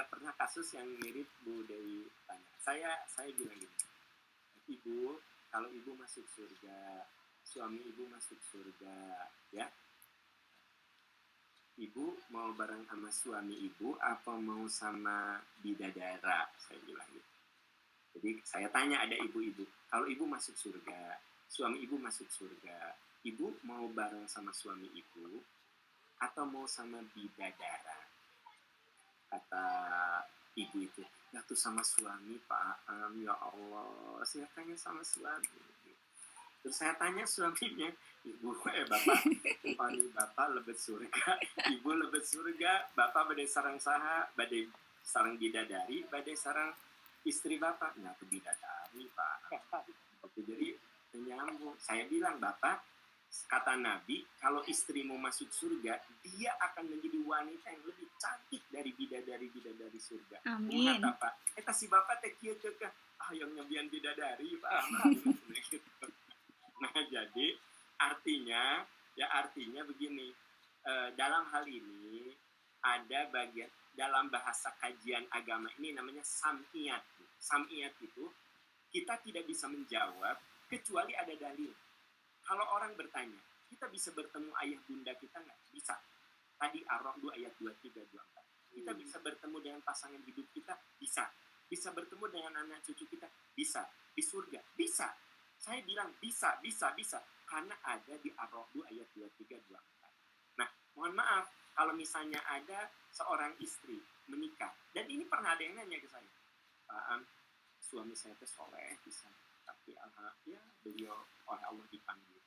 pernah kasus yang mirip Bu Dewi tanya. Saya bilang gini. Ibu, kalau ibu masuk surga, suami ibu masuk surga, ya. Ibu mau bareng sama suami ibu apa mau sama bidadara? Saya bilang gitu. Jadi saya tanya ada ibu-ibu, kalau ibu masuk surga, suami ibu masuk surga, ibu mau bareng sama suami ibu atau mau sama bidadara? Kata ibu itu, ya tuh sama suami Pak Am, ya Allah, saya tanya sama suami. Terus saya tanya suaminya, bapak, pani bapak lebet surga, ibu lebet surga, bapak badai sarang saha, badai sarang bidadari, badai sarang istri bapak. Nah, ke bidadari, Pak. Oke, jadi menyambung. Saya bilang, Bapak, kata Nabi, kalau istrimu masuk surga, dia akan menjadi wanita yang lebih cantik dari bidadari-bidadari surga. Amin. Kata Pak, si bapak teh kieu teh yang nyebian bidadari, Pak. Nah, jadi artinya begini, dalam hal ini ada bagian dalam bahasa kajian agama ini namanya sam'iyat. Sam'iyat itu kita tidak bisa menjawab kecuali ada dalil. Kalau orang bertanya, kita bisa bertemu ayah bunda kita nggak? Bisa. Tadi Ar-Rahd 2 ayat 23, 24. Kita bisa bertemu dengan pasangan hidup kita? Bisa. Bisa bertemu dengan anak cucu kita? Bisa. Di surga? Bisa. Saya bilang bisa. Karena ada di Ar-Rahd 2 ayat 23, 24. Nah, mohon maaf, kalau misalnya ada seorang istri menikah, dan ini pernah ada yang nanya ke saya, Pak, suami saya itu soleh, bisa. Tapi alhamdulillah beliau oleh Allah dipanggil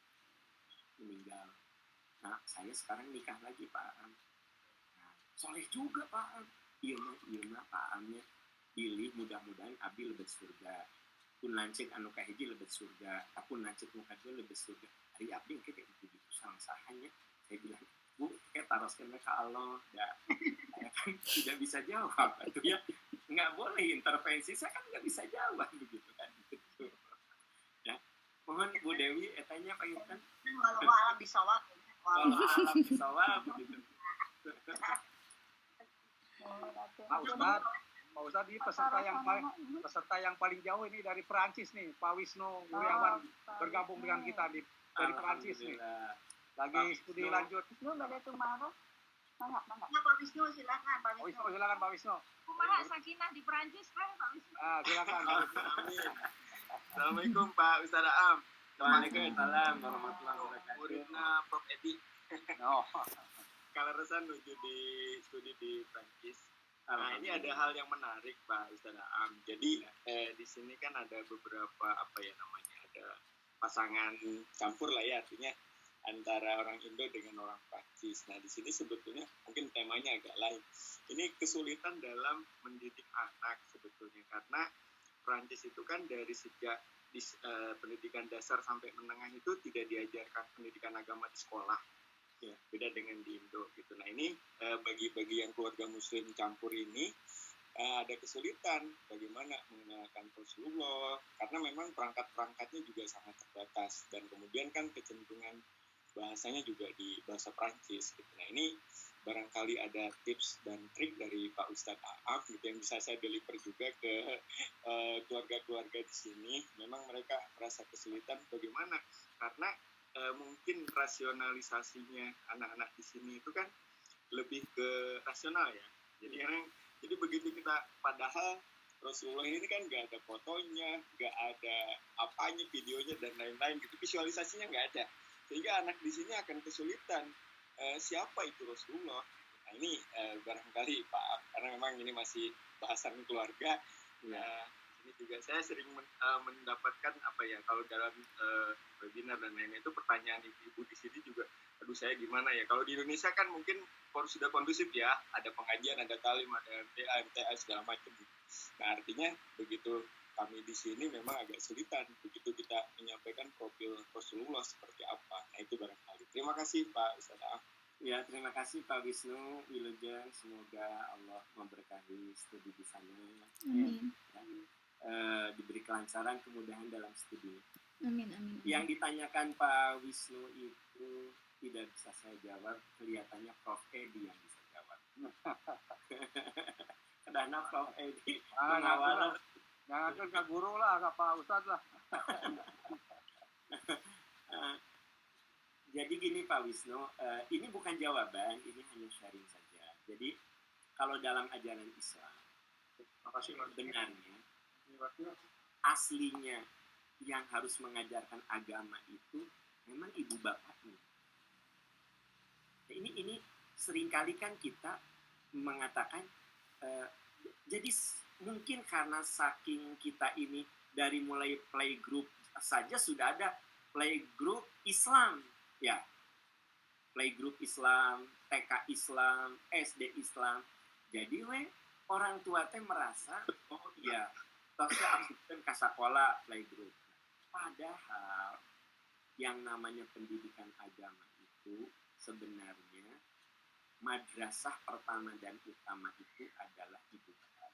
meninggal. Nah, saya sekarang nikah lagi, Pak. Nah, soleh juga, Pak. Iya mah Pak Amnya pilih mudah-mudahan abdi lebet surga. Pun lancik anu kahiji lebet surga. Apun lancik nu kadua lebet surga. Hari abdi kita itu sang-sahanya. Saya bilang, Bu, taroskan ke Allah. Ya, saya kan tidak bisa jawab. Itu ya, nggak boleh intervensi. Saya kan nggak bisa jawab begitu kan. Gitu. Ya, mohon Bu Dewi, tanya Pak Yukan. Walau alam bisawab. Walau alam bisawab begitu. Pak Ustadz ini peserta yang paling jauh ini dari Perancis nih, Pak Wisnu Wirawan bergabung dengan kita dari Perancis nih. Lagi studi lanjut. Wisnu badai tumaro. Mangga. Ya, Pak Wisnu silakan Pak Wisnu. Silakan Pak Wisnu. Kumaha sakinah di Perancis Pak Wisnu. Silakan Pak Wisnu. Assalamualaikum Pak Ustadz Am. Waalaikumsalam warahmatullahi wabarakatuh. Muridna Prof Edi. Kalau resan menuju di studi di Prancis. Nah, ini ada hal yang menarik Pak Ustadz Am. Jadi di sini kan ada beberapa ada pasangan campur lah ya, artinya antara orang Indo dengan orang Prancis. Nah, di sini sebetulnya mungkin temanya agak lain. Ini kesulitan dalam mendidik anak sebetulnya, karena Prancis itu kan dari sejak pendidikan dasar sampai menengah itu tidak diajarkan pendidikan agama di sekolah. Ya, beda dengan di Indo gitu. Nah, ini bagi yang keluarga muslim campur ini ada kesulitan bagaimana mengenalkan Rasulullah, karena memang perangkat-perangkatnya juga sangat terbatas, dan kemudian kan kecenderungan bahasanya juga di bahasa Prancis gitu. Nah, ini barangkali ada tips dan trik dari Pak Ustadz Aaf gitu yang bisa saya deliver juga ke keluarga-keluarga di sini. Memang mereka merasa kesulitan bagaimana, karena mungkin rasionalisasinya anak-anak di sini itu kan lebih ke rasional ya. Jadi begitu kita, padahal Rasulullah ini kan nggak ada fotonya, nggak ada apanya, videonya dan lain-lain gitu, visualisasinya nggak ada, sehingga anak di sini akan kesulitan siapa itu Rasulullah. Nah, ini barangkali Pak, karena memang ini masih bahasan keluarga. Ini juga saya sering mendapatkan kalau dalam webinar dan lain-lain itu pertanyaan ibu-ibu di sini juga, aduh saya gimana ya, kalau di Indonesia kan mungkin sudah kondusif ya, ada pengajian, ada talim, ada MTA, MTA segala macam. Nah, artinya begitu kami di sini memang agak kesulitan begitu kita menyampaikan profil Rasulullah seperti apa. Nah, itu barangkali. Terima kasih Pak Ustadz. Ya, terima kasih Pak Wisnu Wilujeng. Semoga Allah memberkahi studi di sana. Amin. Diberi kelancaran, kemudahan dalam studi. Amin. Yang ditanyakan Pak Wisnu itu tidak bisa saya jawab. Kelihatannya Prof Edi yang bisa jawab. Karena Prof Edi pengawalan. Jangan ke guru lah, ke Pak Ustadz lah. Jadi gini Pak Wisnu, ini bukan jawaban, ini hanya sharing saja. Jadi kalau dalam ajaran Islam, benarnya, aslinya yang harus mengajarkan agama itu memang ibu bapaknya. Ini seringkali kan kita mengatakan, jadi mungkin karena saking kita ini dari mulai playgroup saja sudah ada playgroup Islam, ya, playgroup Islam, TK Islam, SD Islam. Jadi orang tua teh merasa, oh iya, tosnya absen ka sakola playgroup. Padahal yang namanya pendidikan agama itu sebenarnya madrasah pertama dan utama itu adalah ibu bapa.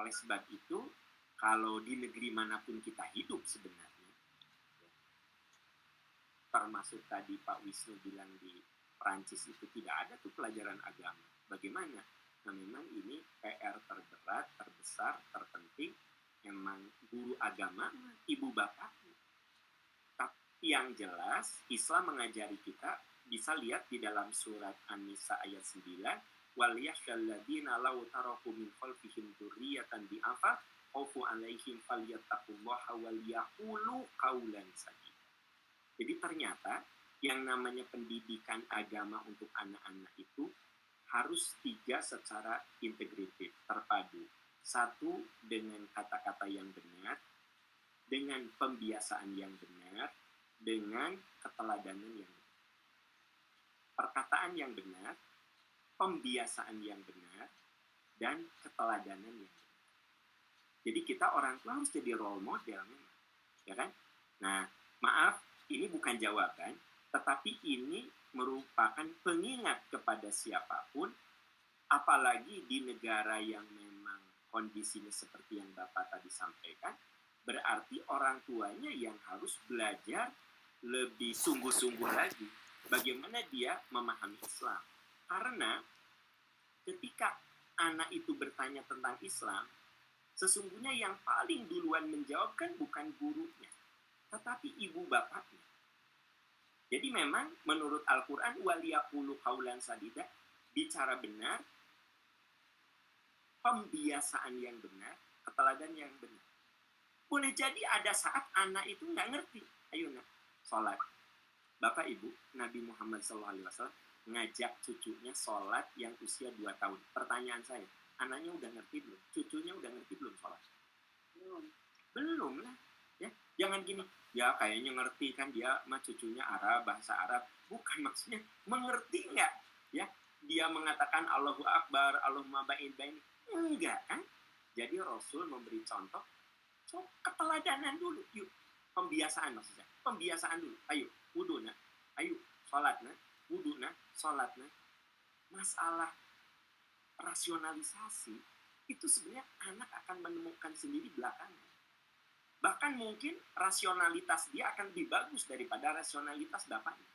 Oleh sebab itu, kalau di negeri manapun kita hidup sebenarnya, termasuk tadi Pak Wisnu bilang di Perancis itu tidak ada tuh pelajaran agama. Bagaimana? Nah memang ini PR terberat, terbesar, terpenting. Memang guru agama, ibu bapaknya. Tapi yang jelas, Islam mengajari kita, bisa lihat di dalam surat An-Nisa ayat 9, وَلْيَخْشَى law taraku min khalfihim dzurriyyatan bi'afa khaufu 'alaihim falyattaqullaha walyaqulu qawlan sadida. Jadi ternyata yang namanya pendidikan agama untuk anak-anak itu harus 3 secara integratif, terpadu. 1 dengan kata-kata yang benar, dengan pembiasaan yang benar, dengan keteladanan yang benar. Perkataan yang benar, pembiasaan yang benar, dan keteladanan yang benar. Jadi kita orang tua harus jadi role model memang, ya kan? Nah, maaf, ini bukan jawaban, tetapi ini merupakan pengingat kepada siapapun, apalagi di negara yang memang kondisinya seperti yang Bapak tadi sampaikan, berarti orang tuanya yang harus belajar lebih sungguh-sungguh lagi bagaimana dia memahami Islam. Karena ketika anak itu bertanya tentang Islam, sesungguhnya yang paling duluan menjawab kan bukan gurunya, tetapi ibu bapaknya. Jadi memang menurut Al-Quran, waliyaqulu qawlan sadida, bicara benar, pembiasaan yang benar, keteladan yang benar. Boleh jadi ada saat anak itu nggak ngerti. Ayo nak, sholat. Bapak Ibu, Nabi Muhammad SAW ngajak cucunya sholat yang usia 2 tahun. Pertanyaan saya, anaknya udah ngerti belum? Cucunya udah ngerti belum sholat? Belum lah. Ya, jangan gini, ya kayaknya ngerti kan dia mah cucunya Arab, bahasa Arab. Bukan, maksudnya mengerti nggak? Ya, dia mengatakan Allahu Akbar, Allahumma ba'in bain. Enggak kan? Jadi Rasul memberi contoh, keteladanan dulu. Yuk, pembiasaan maksudnya. Pembiasaan dulu. Ayo, wudu nak. Ayo, sholat nak. Wudu nak, sholat nak. Masalah rasionalisasi itu sebenarnya anak akan menemukan sendiri belakangan. Bahkan mungkin rasionalitas dia akan lebih bagus daripada rasionalitas bapaknya.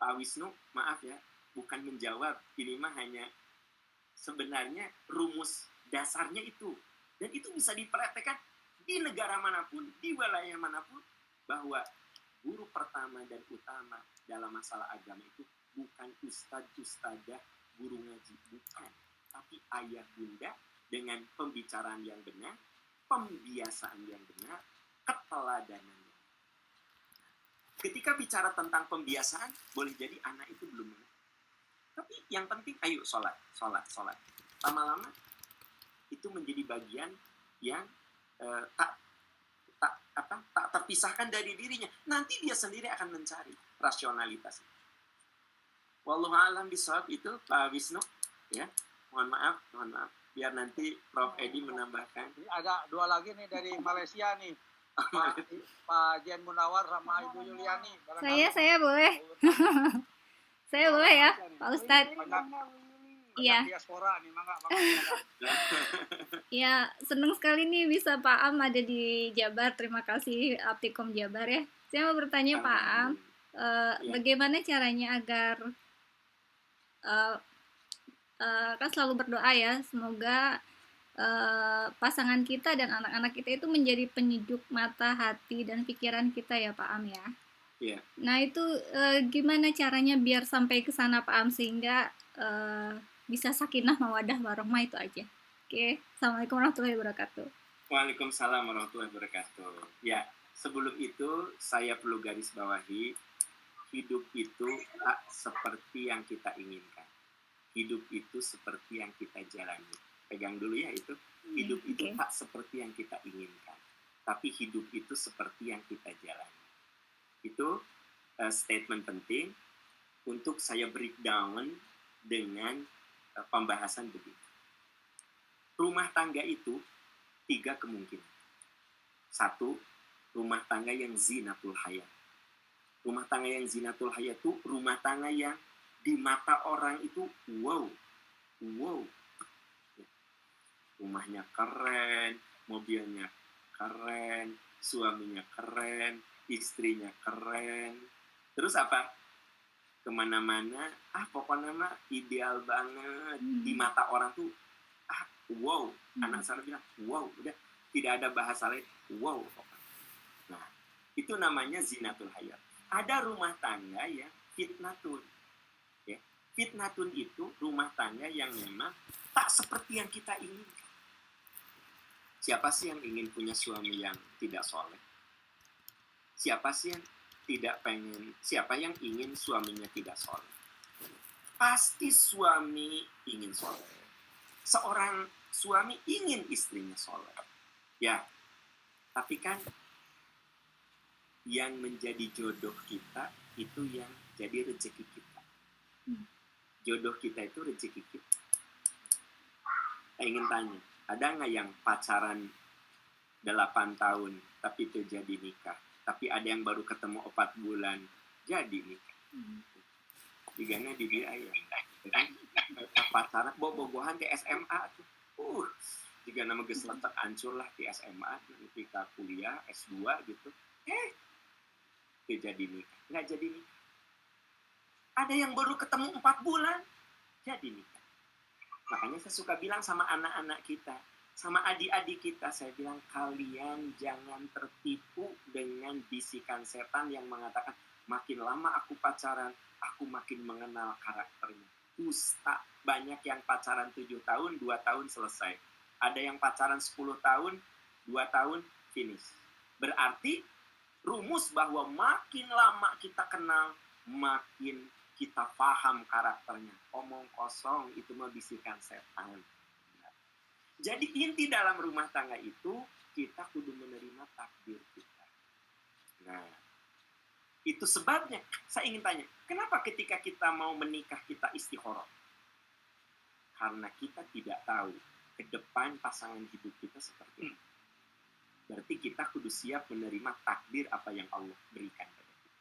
Pak Wisnu, maaf ya, bukan menjawab. Ini mah hanya sebenarnya rumus dasarnya itu. Dan itu bisa dipraktekkan di negara manapun, di wilayah manapun, bahwa guru pertama dan utama dalam masalah agama itu bukan ustadz-ustadzah, guru ngaji, bukan. Tapi ayah bunda dengan pembicaraan yang benar, pembiasaan yang benar, keteladanan yang benar. Ketika bicara tentang pembiasaan, boleh jadi anak itu belum benar. Tapi yang penting, ayo sholat. Lama-lama itu menjadi bagian yang tak terpisahkan dari dirinya. Nanti dia sendiri akan mencari rasionalitas. Wallahu a'lam bishawab itu Pak Wisnu, ya. Mohon maaf. Biar nanti Prof Edi menambahkan. Ada 2 lagi nih dari Malaysia nih. Pak Jen Munawar sama Ibu Yuliani. Saya boleh. Saya boleh ya, Pak Ustadz. Iya. Diaspora nih, mangga. Ya, senang sekali nih bisa Pak Am ada di Jabar. Terima kasih Aptikom Jabar ya. Saya mau bertanya Pak Am, bagaimana caranya agar kan selalu berdoa ya, semoga pasangan kita dan anak-anak kita itu menjadi penyejuk mata, hati, dan pikiran kita ya Pak Am ya. Yeah. Nah itu gimana caranya biar sampai ke sana Pak Am sehingga bisa sakinah mawadah warahmah, itu aja. Oke, Assalamualaikum warahmatullahi wabarakatuh. Waalaikumsalam warahmatullahi wabarakatuh. Ya, sebelum itu saya perlu garis bawahi, hidup itu tak seperti yang kita inginkan. Hidup itu seperti yang kita jalani. Pegang dulu ya itu. Hidup itu tak seperti yang kita inginkan. tapi hidup itu seperti yang kita jalani. Itu statement penting untuk saya breakdown dengan pembahasan begitu. Rumah tangga itu 3 kemungkinan. 1, rumah tangga yang zinatul hayat. Rumah tangga yang zinatul hayat itu rumah tangga yang di mata orang itu wow. Rumahnya keren, mobilnya keren, suaminya keren, istrinya keren. Terus apa? Kemana-mana, pokoknya mah ideal banget. Di mata orang tuh, wow. Anak saya bilang, wow. Udah, tidak ada bahasa lain, wow. Nah, itu namanya zinatul hayat. Ada rumah tangga yang fitnatun. Ya. Fitnatun itu rumah tangga yang memang tak seperti yang kita inginkan. Siapa sih yang ingin punya suami yang tidak soleh? Siapa sih yang siapa yang ingin suaminya tidak soleh? Pasti suami ingin soleh. Seorang suami ingin istrinya soleh. Ya, tapi kan yang menjadi jodoh kita itu yang jadi rezeki kita. Jodoh kita itu rezeki kita. Saya ingin tanya, ada nggak yang pacaran 8 tahun tapi itu jadi nikah? Tapi ada yang baru ketemu 4 bulan jadi nikah. Digana di biaya. Pacaran bobogohan di SMA tuh. Jika nama geus letak hancur lah di SMA, nanti kita kuliah S2 gitu. Itu jadi nikah. Nggak jadi nikah. Ada yang baru ketemu 4 bulan jadi nikah. Makanya saya suka bilang sama anak-anak kita, sama adik-adik kita, saya bilang kalian jangan tertipu dengan bisikan setan yang mengatakan makin lama aku pacaran, aku makin mengenal karakternya. Dusta. Banyak yang pacaran 7 tahun, 2 tahun selesai. Ada yang pacaran 10 tahun, 2 tahun finish. Berarti rumus bahwa makin lama kita kenal, makin kita paham karakternya. Omong kosong itu mah bisikan setan. Jadi inti dalam rumah tangga itu, kita kudu menerima takdir kita. Nah, itu sebabnya saya ingin tanya, kenapa ketika kita mau menikah kita istikharah? Karena kita tidak tahu ke depan pasangan hidup kita seperti apa. Berarti kita kudu siap menerima takdir apa yang Allah berikan pada kita.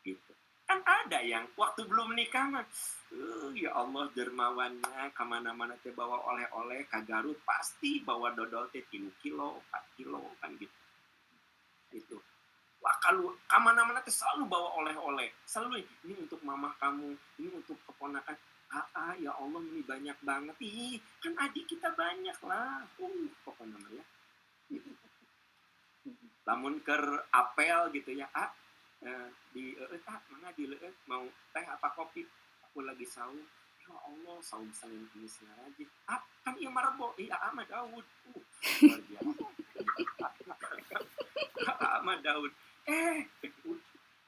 Gitu. Kan ada yang waktu belum menikah mah, ya Allah dermawannya kemana-mana teh bawa oleh-oleh ke Garut pasti bawa dodol teh 3 kilo, 4 kilo kan gitu. Itu. Wah kalau kemana-mana teh selalu bawa oleh-oleh, selalu ini untuk mama kamu, ini untuk keponakan. Ya Allah ini banyak banget. Kan adik kita banyak lah. Pokoknya ya. Lamun ker apel gitu ya, di mana di mau teh apa kopi, aku lagi sahur. Ya Allah sahur saling kumisnya rajin. Kan iya marbo, Ahmad Daud. Luar biasa. Ahmad Daud.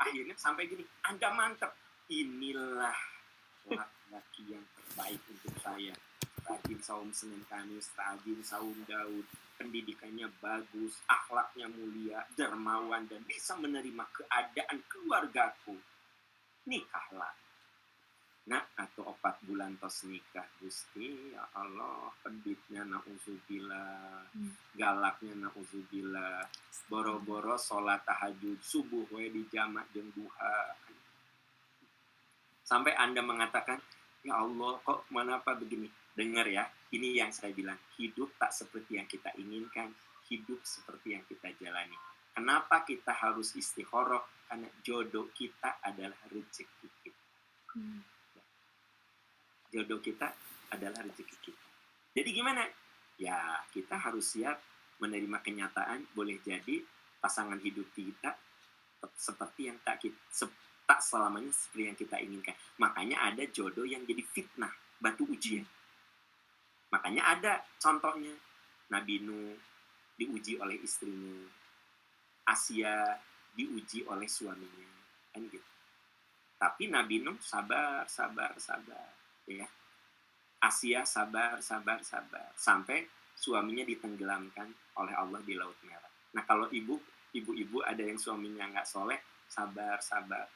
Akhirnya sampai gini, Anda mantep. Inilah laki-laki yang terbaik untuk saya. Rajin saum Senin Kamis, rajin saum Daud, pendidikannya bagus, akhlaknya mulia, dermawan, dan bisa menerima keadaan keluargaku. Nikahlah. Nah, atau 4 bulan tos nikah, Gusti, ya Allah, peditnya na'udzubillah, galaknya na'udzubillah, boro-boro sholat tahajud, subuh we di jamak jeung duha. Sampai Anda mengatakan, ya Allah, kok kenapa begini? Dengar ya, ini yang saya bilang, hidup tak seperti yang kita inginkan, hidup seperti yang kita jalani. Kenapa kita harus istikharah? Karena jodoh kita adalah rezeki kita. Jodoh kita adalah rezeki kita. Jadi gimana? Ya, kita harus siap menerima kenyataan, boleh jadi pasangan hidup kita seperti yang tak selamanya seperti yang kita inginkan. Makanya ada jodoh yang jadi fitnah, batu ujian. Makanya ada contohnya, Nabi Nuh diuji oleh istrinya, Asia diuji oleh suaminya, kan gitu. Tapi Nabi Nuh sabar. Ya. Asia sabar sampai suaminya ditenggelamkan oleh Allah di Laut Merah. Nah kalau ibu-ibu ada yang suaminya nggak soleh, sabar,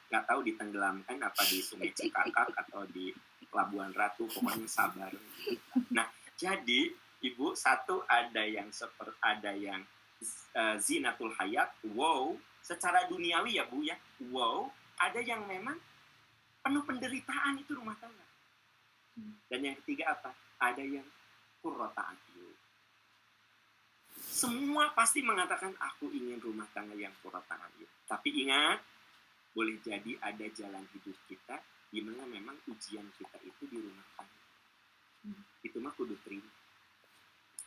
nggak tahu ditenggelamkan apa di Sungai Cikakak atau di Pelabuhan Ratu, pokoknya sabar. Nah jadi ibu, satu ada yang zinatul hayat, wow, secara duniawi ya Bu ya, wow. Ada yang memang penuh penderitaan, itu rumah tangga. Dan yang ketiga apa? Ada yang qurrata a'yun. Semua pasti mengatakan aku ingin rumah tangga yang qurrata a'yun. Tapi ingat, boleh jadi ada jalan hidup kita di mana memang ujian kita itu di rumah tangga. Itu mah kudu terima.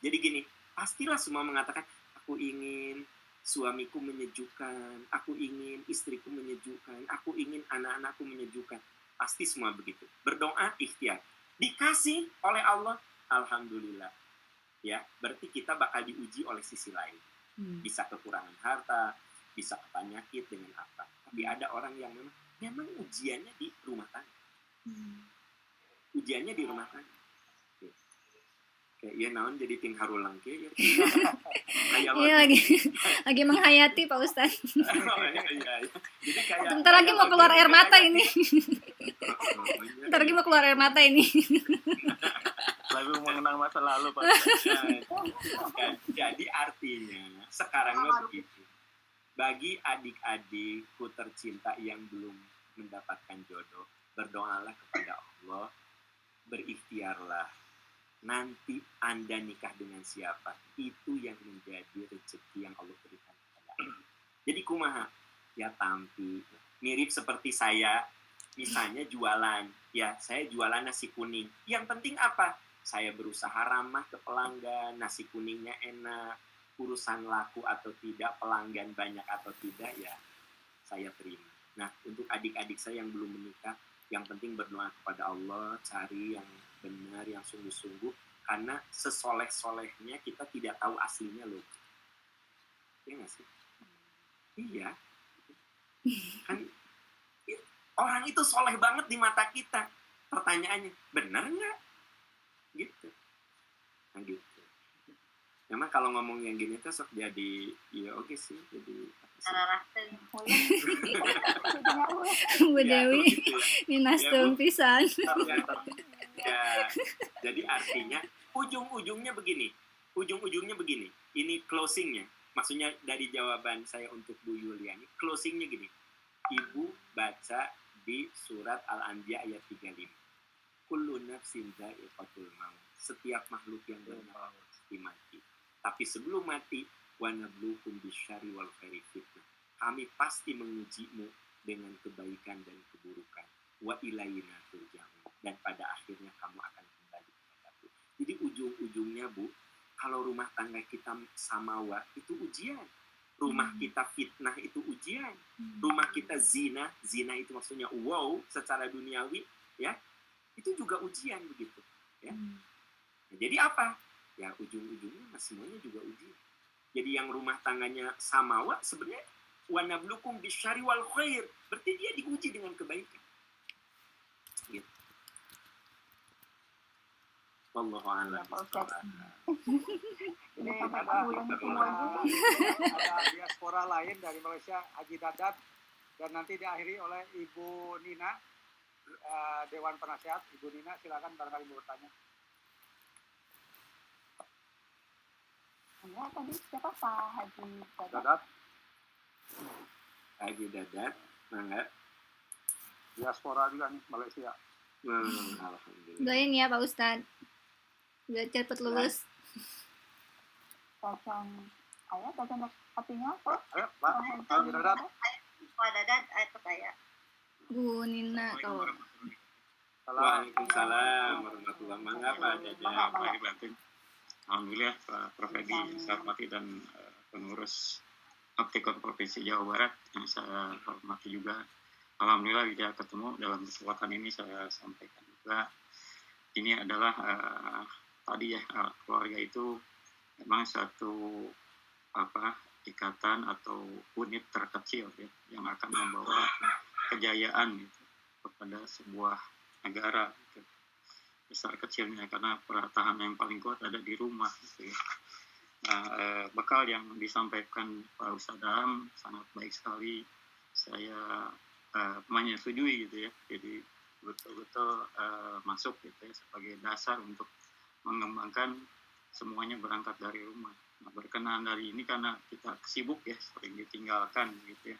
Jadi gini, pastilah semua mengatakan aku ingin suamiku menyejukkan, aku ingin istriku menyejukkan, aku ingin anak-anakku menyejukkan. Pasti semua begitu. Berdoa ikhtiar. Dikasih oleh Allah, alhamdulillah. Ya, berarti kita bakal diuji oleh sisi lain. Bisa kekurangan harta, bisa penyakit dengan apa. Tapi ada orang yang memang ujiannya di rumah tangga. Ujiannya di rumah tangga. Kayak iya naon jadi ting harulang ke ya. Iya lagi menghayati Pak Ustadz. Iya. Jadi kayak Bentar lagi mau keluar air mata ini. Bentar lagi mau keluar air mata ini. Lalu mengenang masa lalu Pak. Jadi artinya sekarangnya begitu. Bagi adik-adikku tercinta yang belum mendapatkan jodoh, berdoalah kepada Allah, berikhtiarlah. Nanti Anda nikah dengan siapa, itu yang menjadi rezeki yang Allah berikan kepada Anda. Jadi kumaha? Ya tampi. Mirip seperti saya, misalnya jualan. Ya, saya jualan nasi kuning. Yang penting apa? Saya berusaha ramah ke pelanggan, nasi kuningnya enak, urusan laku atau tidak, pelanggan banyak atau tidak, ya saya terima. Nah, untuk adik-adik saya yang belum menikah, yang penting berdoa kepada Allah, cari yang benar, yang sungguh-sungguh, karena sesoleh-solehnya kita tidak tahu aslinya loh. Iya nggak sih? Iya. Kan orang itu soleh banget di mata kita. Pertanyaannya, benar nggak? Gitu. Nah gitu. Memang kalau ngomong yang gini tuh sok jadi, ya oke sih, jadi Bu Dewi, ini nasdem pisan. Ya, jadi artinya ujung-ujungnya begini. Ini closingnya. Maksudnya dari jawaban saya untuk Bu Yuliani, closingnya gini. Ibu baca di surat Al-Anbiya ayat 35. Kullu nafsin dha'iqatul maut. Setiap makhluk yang bernyawa pasti mati. Tapi sebelum mati, wa nabluukum bisyarri wal khairi fitnah. Kami pasti mengujimu dengan kebaikan dan keburukan. Wa ilaina turja'un. Dan pada akhirnya kamu akan kembali kepadaku. Jadi ujung-ujungnya Bu, kalau rumah tangga kita samawa itu ujian. Rumah kita fitnah itu ujian. Rumah kita zina itu maksudnya wow secara duniawi, ya. Itu juga ujian begitu, ya. Nah, jadi apa? Ya ujung-ujungnya semuanya juga ujian. Jadi yang rumah tangganya samawa sebenarnya wa nabluukum bisyarri wal khair. Berarti dia diuji dengan kebaikan. Gitu. Wallahu a'lam. Ini ada diaspora lain dari Malaysia, Haji Dadat, dan nanti diakhiri oleh Ibu Nina, Dewan Penasehat. Ibu Nina, silakan barangkali mau bertanya. Ya, tadi siapa Pak Haji Dadat? Haji Dadat, mangga. Diaspora juga nih, Malaysia. Alhamdulillah. Doain ya Pak Ustadz. Biar cepat lulus. Pasang ayat artinya apa? Ayo, Pak. Haji Dadat. Pak Dadat, saya. Bu Nina kalau Waalaikumsalam warahmatullahi wabarakatuh. Pak Ibatin. Alhamdulillah Pak Prof. Edi, saya hormati dan pengurus Aptekon Provinsi Jawa Barat yang saya hormati juga. Alhamdulillah bisa ketemu dalam kesempatan ini. Saya sampaikan juga ini adalah tadi ya, keluarga itu memang satu ikatan atau unit terkecil ya, yang akan membawa kejayaan gitu, kepada sebuah negara gitu. Besar kecilnya, karena pertahanan yang paling kuat ada di rumah gitu ya. Bekal yang disampaikan Pak Ustadz Am sangat baik sekali. Saya menyetujui gitu ya. Jadi betul-betul masuk gitu ya sebagai dasar untuk mengembangkan semuanya berangkat dari rumah. Nah, berkenaan dari ini karena kita sibuk ya, sering ditinggalkan gitu ya.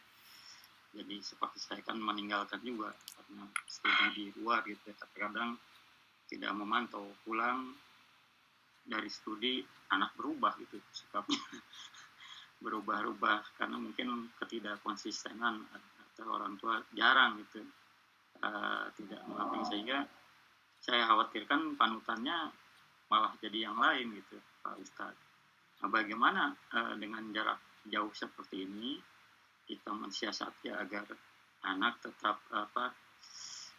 Jadi seperti saya kan meninggalkan juga karena studi di luar gitu ya. Kadang tidak memantau, pulang dari studi anak berubah gitu sikapnya. Berubah-ubah karena mungkin ketidakkonsistenan atau orang tua jarang gitu tidak melakukan, sehingga saya khawatirkan panutannya malah jadi yang lain gitu Pak Ustadz. Nah, bagaimana dengan jarak jauh seperti ini kita mensiasati agar anak tetap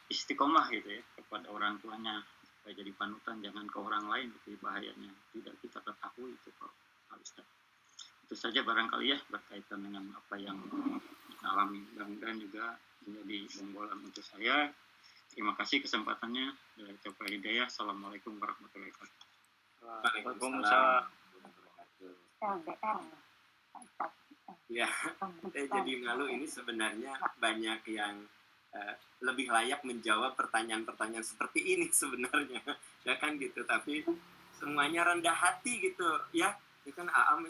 istiqomah gitu ya kepada orang tuanya, supaya jadi panutan, jangan ke orang lain, lebih bahayanya tidak kita ketahui itu Pak Ustadz. Itu saja barangkali ya berkaitan dengan apa yang alami, dan juga menjadi bonggolan untuk saya. Terima kasih kesempatannya. Dari Coba Hidayah. Assalamualaikum warahmatullahi wabarakatuh. Waalaikumsalam. Ya, jadi malu ini sebenarnya banyak yang lebih layak menjawab pertanyaan-pertanyaan seperti ini sebenarnya, ya kan gitu. Tapi semuanya rendah hati gitu, ya. Itu kan Aam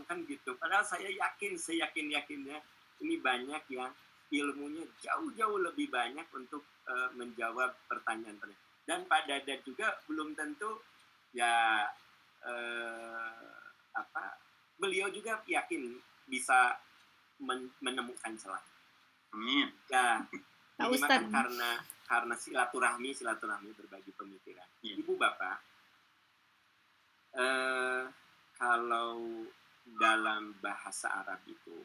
kan gitu. Padahal saya seyakin-yakinnya ini banyak yang ilmunya jauh-jauh lebih banyak untuk menjawab pertanyaan-pertanyaan. Dan Pak Dadat juga belum tentu ya beliau juga yakin bisa menemukan celah. Amin. Ya, ini kan karena silaturahmi berbagi pemikiran. Ibu Bapak, kalau dalam bahasa Arab itu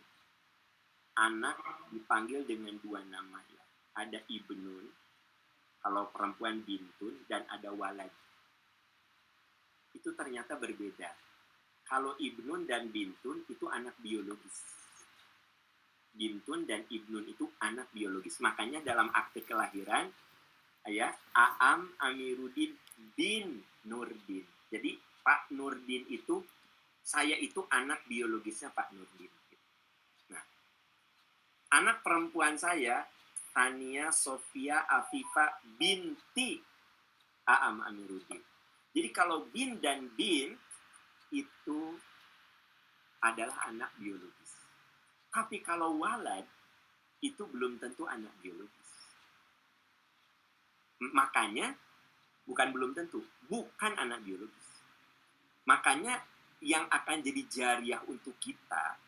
anak dipanggil dengan dua nama ya. Ada ibnun, kalau perempuan bintun, dan ada walad. Itu ternyata berbeda. Kalau ibnun dan bintun itu anak biologis. Bintun dan ibnun itu anak biologis. Makanya dalam akte kelahiran ya Aam Amiruddin bin Nurdin. Jadi Pak Nurdin itu, saya itu anak biologisnya Pak Nurdin. Nah, anak perempuan saya Tania Sofia Afifa binti Aam Amiruddin. Jadi kalau bin dan bin itu adalah anak biologis. Tapi kalau walad itu belum tentu anak biologis. Makanya bukan anak biologis. Makanya yang akan jadi jariah untuk kita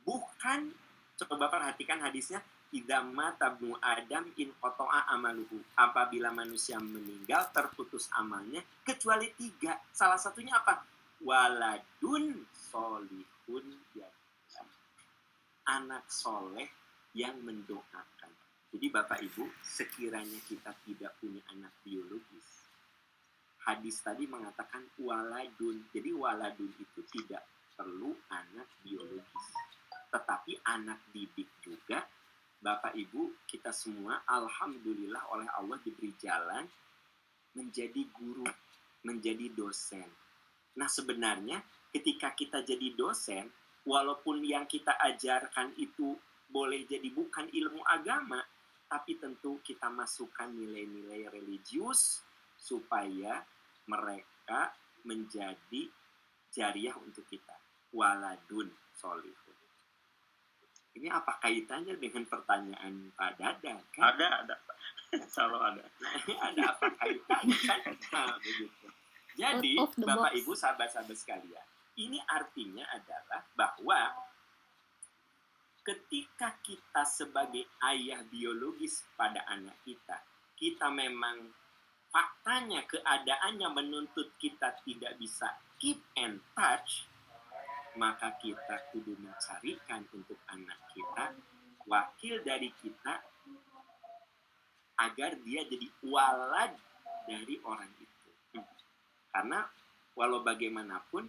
bukan, coba perhatikan hadisnya, idza mata ibnu Adam in qata'a amaluhu. Apabila manusia meninggal terputus amalnya kecuali 3. Salah satunya apa? Waladun solihun, ya. Anak soleh yang mendoakan. Jadi Bapak Ibu, sekiranya kita tidak punya anak biologis, hadis tadi mengatakan waladun. Jadi waladun itu tidak perlu anak biologis, tetapi anak didik juga. Bapak Ibu, kita semua alhamdulillah oleh Allah diberi jalan menjadi guru, menjadi dosen. Nah sebenarnya ketika kita jadi dosen, walaupun yang kita ajarkan itu boleh jadi bukan ilmu agama, tapi tentu kita masukkan nilai-nilai religius supaya mereka menjadi jariah untuk kita. Waladun solihun. Ini apa kaitannya dengan pertanyaan Pak Dadat? Kan? Ada. Selalu ada. Ada apa kaitannya kan? Nah, begitu. Jadi, Bapak Ibu, sahabat-sahabat sekalian, ini artinya adalah bahwa ketika kita sebagai ayah biologis pada anak kita, kita memang faktanya, keadaannya menuntut kita tidak bisa keep and touch, maka kita kudu mencarikan untuk anak kita wakil dari kita agar dia jadi walad dari orang itu. Karena walau bagaimanapun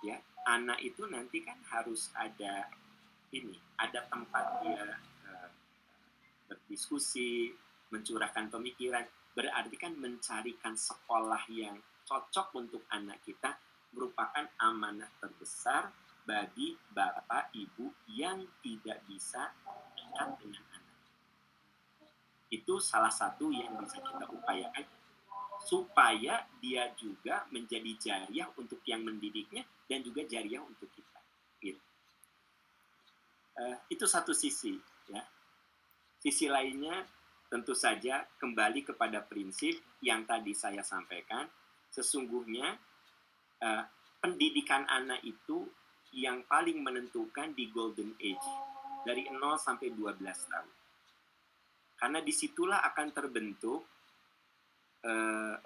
ya, anak itu nanti kan harus ada tempat dia berdiskusi, mencurahkan pemikiran. Berarti kan mencarikan sekolah yang cocok untuk anak kita merupakan amanah terbesar bagi bapak ibu yang tidak bisa dekat dengan anak. Itu salah satu yang bisa kita upayakan supaya dia juga menjadi jariah untuk yang mendidiknya dan juga jariah untuk kita. Gitu. Itu satu sisi, ya. Sisi lainnya tentu saja kembali kepada prinsip yang tadi saya sampaikan. Sesungguhnya pendidikan anak itu yang paling menentukan di golden age, dari 0 sampai 12 tahun. Karena disitulah akan terbentuk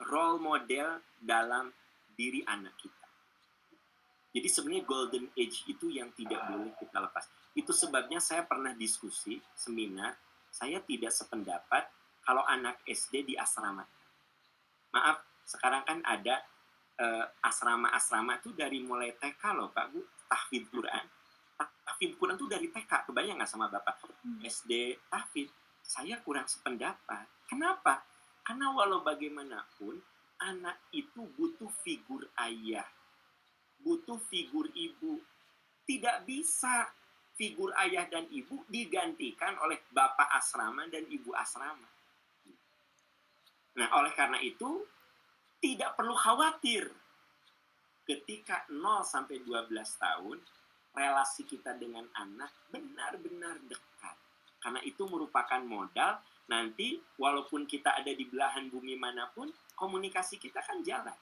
role model dalam diri anak kita. Jadi sebenarnya golden age itu yang tidak boleh kita lepas. Itu sebabnya saya pernah diskusi, seminar, saya tidak sependapat kalau anak SD di asrama. Maaf, sekarang kan ada asrama-asrama itu dari mulai TK loh Pak Bu, tahfidz Quran. Tahfidz Quran itu dari TK, kebayang nggak sama Bapak? SD tahfidz, saya kurang sependapat. Kenapa? Karena walau bagaimanapun, anak itu butuh figur ayah, butuh figur ibu. Tidak bisa figur ayah dan ibu digantikan oleh bapak asrama dan ibu asrama. Nah, oleh karena itu, tidak perlu khawatir ketika 0 sampai 12 tahun, relasi kita dengan anak benar-benar dekat. Karena itu merupakan modal, nanti walaupun kita ada di belahan bumi manapun, komunikasi kita kan jalan.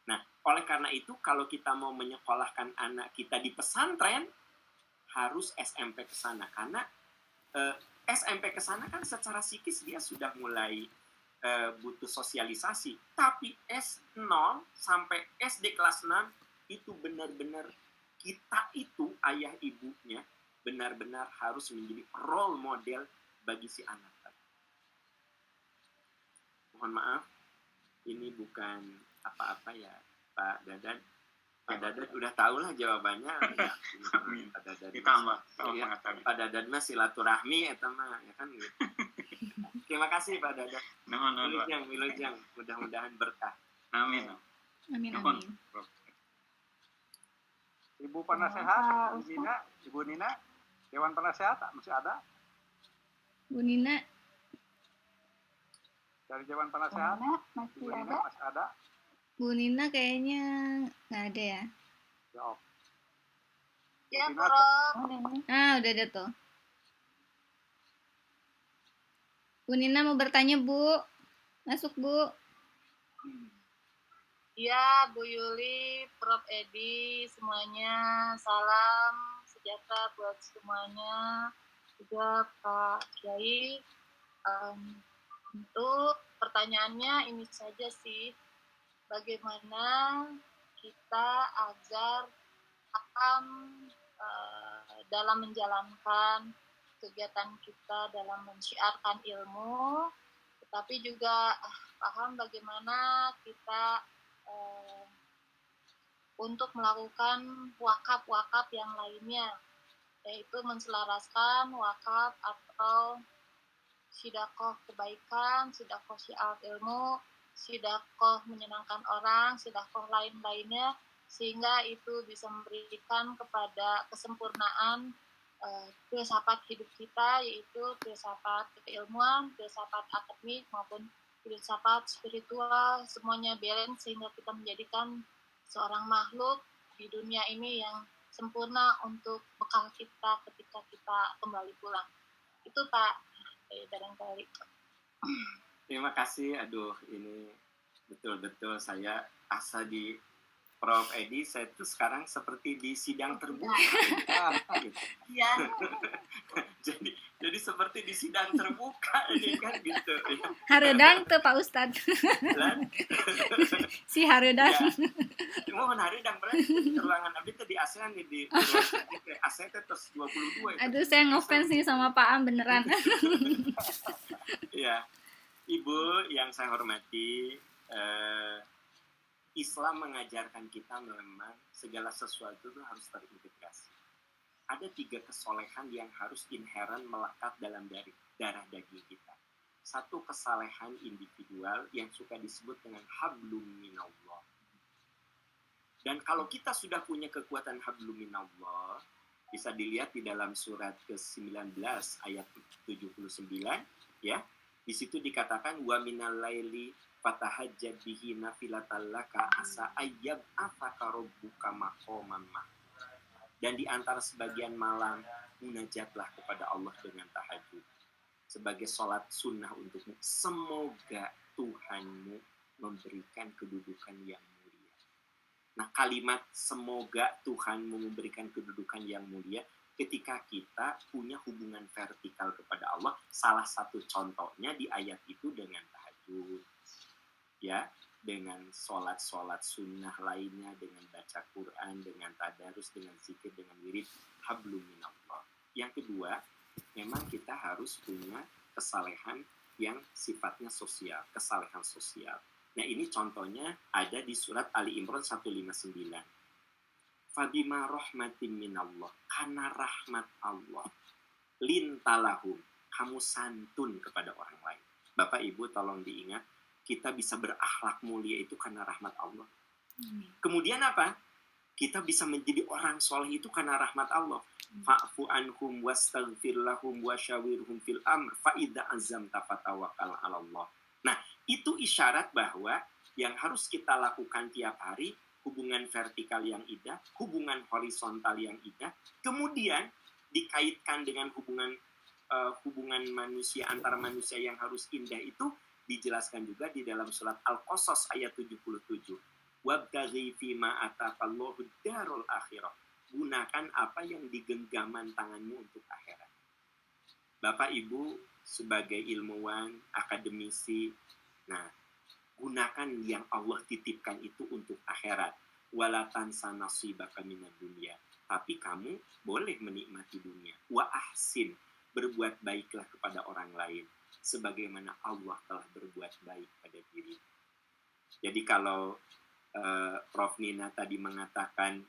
Nah, oleh karena itu, kalau kita mau menyekolahkan anak kita di pesantren, harus SMP ke sana. Karena SMP ke sana kan secara psikis dia sudah mulai butuh sosialisasi. Tapi S0 sampai SD kelas 6 itu benar-benar kita itu ayah ibunya benar-benar harus menjadi role model bagi si anak. Mohon maaf, ini bukan apa-apa ya Pak Dadan. Pak Dadan udah tahu lah jawabannya. Ya, Pak Dadan ditambah ya, Pak Dadan mah silaturahmi eta mah ya kan gitu. Terima kasih Pak Dadan. Wilujeng, mudah-mudahan berkah. Amin. Amin. Ibu penasehat, Ibu Nina, Dewan Penasehat masih ada? Bu Nina. Dari Dewan Penasehat? Masih Ibu Nina ada? masih ada? Bu Nina kayaknya nggak ada ya. Jawab. Ya, Bu Nina, Ah, udah ada tuh. Bu Nina mau bertanya, Bu. Masuk, Bu. Ya, Bu Yuli, Prof. Edi, semuanya salam sejahtera buat semuanya. Juga Pak Kiai. Untuk pertanyaannya ini saja sih, bagaimana kita agar akan dalam menjalankan kegiatan kita dalam mensyiarkan ilmu, tetapi juga paham bagaimana kita untuk melakukan wakaf-wakaf yang lainnya, yaitu menselaraskan wakaf atau sedekah kebaikan, sedekah syiar ilmu, sedekah menyenangkan orang, sedekah lain-lainnya, sehingga itu bisa memberikan kepada kesempurnaan filsafat hidup kita, yaitu filsafat keilmuan, filsafat akademik maupun filsafat spiritual, semuanya balance sehingga kita menjadikan seorang makhluk di dunia ini yang sempurna untuk bekal kita ketika kita kembali pulang. Itu Pak, barangkali. Terima kasih. Aduh, ini betul-betul saya asa di Prof. Edi, saya tuh sekarang seperti di sidang terbuka. Iya. jadi seperti di sidang terbuka ini kan gitu. Hareudang tuh Pak Ustadz. Si hareudang. Ya. Mohon hareudang berarti ruangan abdi teh di ASEAN nih di ASEAN terus 22 itu. Aduh, saya ngefans nih sama Pak Am beneran. Ya. Ibu yang saya hormati, Islam mengajarkan kita memang segala sesuatu itu harus terintegrasi. Ada 3 kesolehan yang harus inheren melekat dalam darah daging kita. 1, kesalehan individual yang suka disebut dengan hablum minallah. Dan kalau kita sudah punya kekuatan hablum minallah, bisa dilihat di dalam surat ke-19 ayat 79 ya. Di situ dikatakan wa minal laili fatahajjad bihi nafilatan laka asa ayyab afaka rabbuka maqaman mahmuda. Dan di antara sebagian malam munajatlah kepada Allah dengan tahajud sebagai sholat sunnah untukmu. Semoga Tuhanmu memberikan kedudukan yang mulia. Nah, kalimat semoga Tuhanmu memberikan kedudukan yang mulia ketika kita punya hubungan vertikal kepada Allah. Salah satu contohnya di ayat itu dengan tahajud, ya, dengan sholat-sholat sunnah lainnya, dengan baca Quran, dengan tadarus, dengan zikir, dengan wirid, hablum minallah. Yang kedua, memang kita harus punya kesalehan yang sifatnya sosial, kesalehan sosial. Nah, ini contohnya ada di surat Ali Imran 159. Fabima rahmatin minallah, karena rahmat Allah, lintalahum, kamu santun kepada orang lain. Bapak Ibu tolong diingat, kita bisa berakhlak mulia itu karena rahmat Allah. Kemudian apa? Kita bisa menjadi orang soleh itu karena rahmat Allah. Fa'fu anhum wastaghfir lahum wasyawirhum fil amr fa idza azamta fatawakkal 'ala Allah. Nah, itu isyarat bahwa yang harus kita lakukan tiap hari hubungan vertikal yang indah, hubungan horizontal yang indah, kemudian dikaitkan dengan hubungan manusia antar manusia yang harus indah itu dijelaskan juga di dalam surat Al-Qasas ayat 77. Wabtaghi fima ataqallahu darul akhirah. Gunakan apa yang di genggaman tanganmu untuk akhirat. Bapak Ibu sebagai ilmuwan, akademisi, nah, gunakan yang Allah titipkan itu untuk akhirat. Wala tansa nasibaka minad dunya. Tapi kamu boleh menikmati dunia. Wa ahsin, berbuat baiklah kepada orang lain sebagaimana Allah telah berbuat baik pada diri. Jadi kalau Prof. Nina tadi mengatakan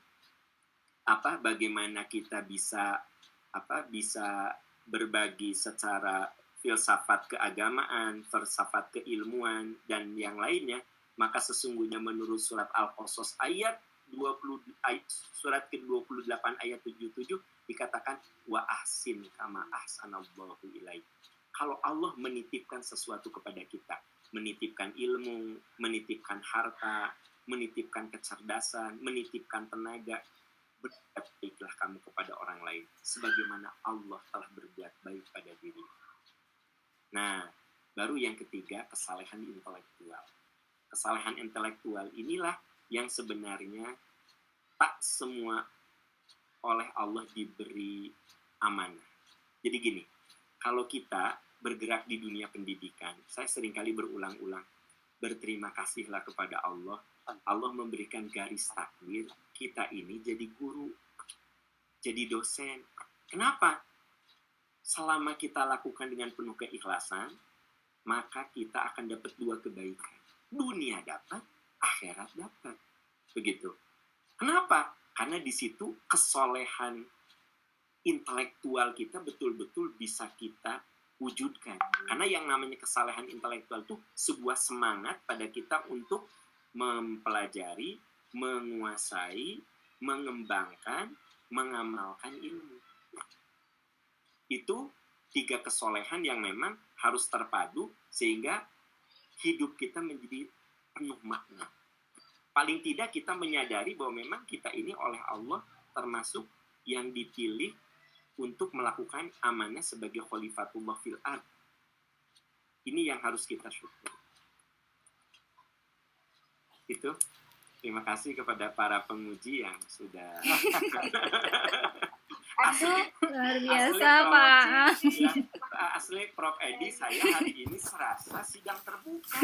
bagaimana kita bisa berbagi secara filsafat keagamaan, filsafat keilmuan, dan yang lainnya, maka sesungguhnya menurut surat Al-Qasas surat ke-28 ayat 77 dikatakan wa ahsin kama ahsanallahu ilaik. Kalau Allah menitipkan sesuatu kepada kita, menitipkan ilmu, menitipkan harta, menitipkan kecerdasan, menitipkan tenaga, berbuat baiklah kamu kepada orang lain sebagaimana Allah telah berbuat baik pada diri. Nah, baru yang ketiga, kesalehan intelektual. Kesalehan intelektual inilah yang sebenarnya tak semua oleh Allah diberi amanah. Jadi gini, kalau kita bergerak di dunia pendidikan, saya seringkali berulang-ulang, berterima kasihlah kepada Allah. Allah memberikan garis takdir kita ini jadi guru, jadi dosen. Kenapa? Selama kita lakukan dengan penuh keikhlasan, maka kita akan dapat dua kebaikan. Dunia dapat, akhirat dapat. Begitu. Kenapa? Karena di situ kesolehan intelektual kita betul-betul bisa kita wujudkan. Karena yang namanya kesalehan intelektual itu sebuah semangat pada kita untuk mempelajari, menguasai, mengembangkan, mengamalkan ilmu. Itu 3 kesolehan yang memang harus terpadu sehingga hidup kita menjadi penuh makna. Paling tidak kita menyadari bahwa memang kita ini oleh Allah termasuk yang dipilih untuk melakukan amanah sebagai khalifatullah fil ard. Ini yang harus kita syukuri. Itu. Terima kasih kepada para penguji yang sudah luar biasa Pak. Asli Prof. Edi, saya hari ini serasa sidang terbuka.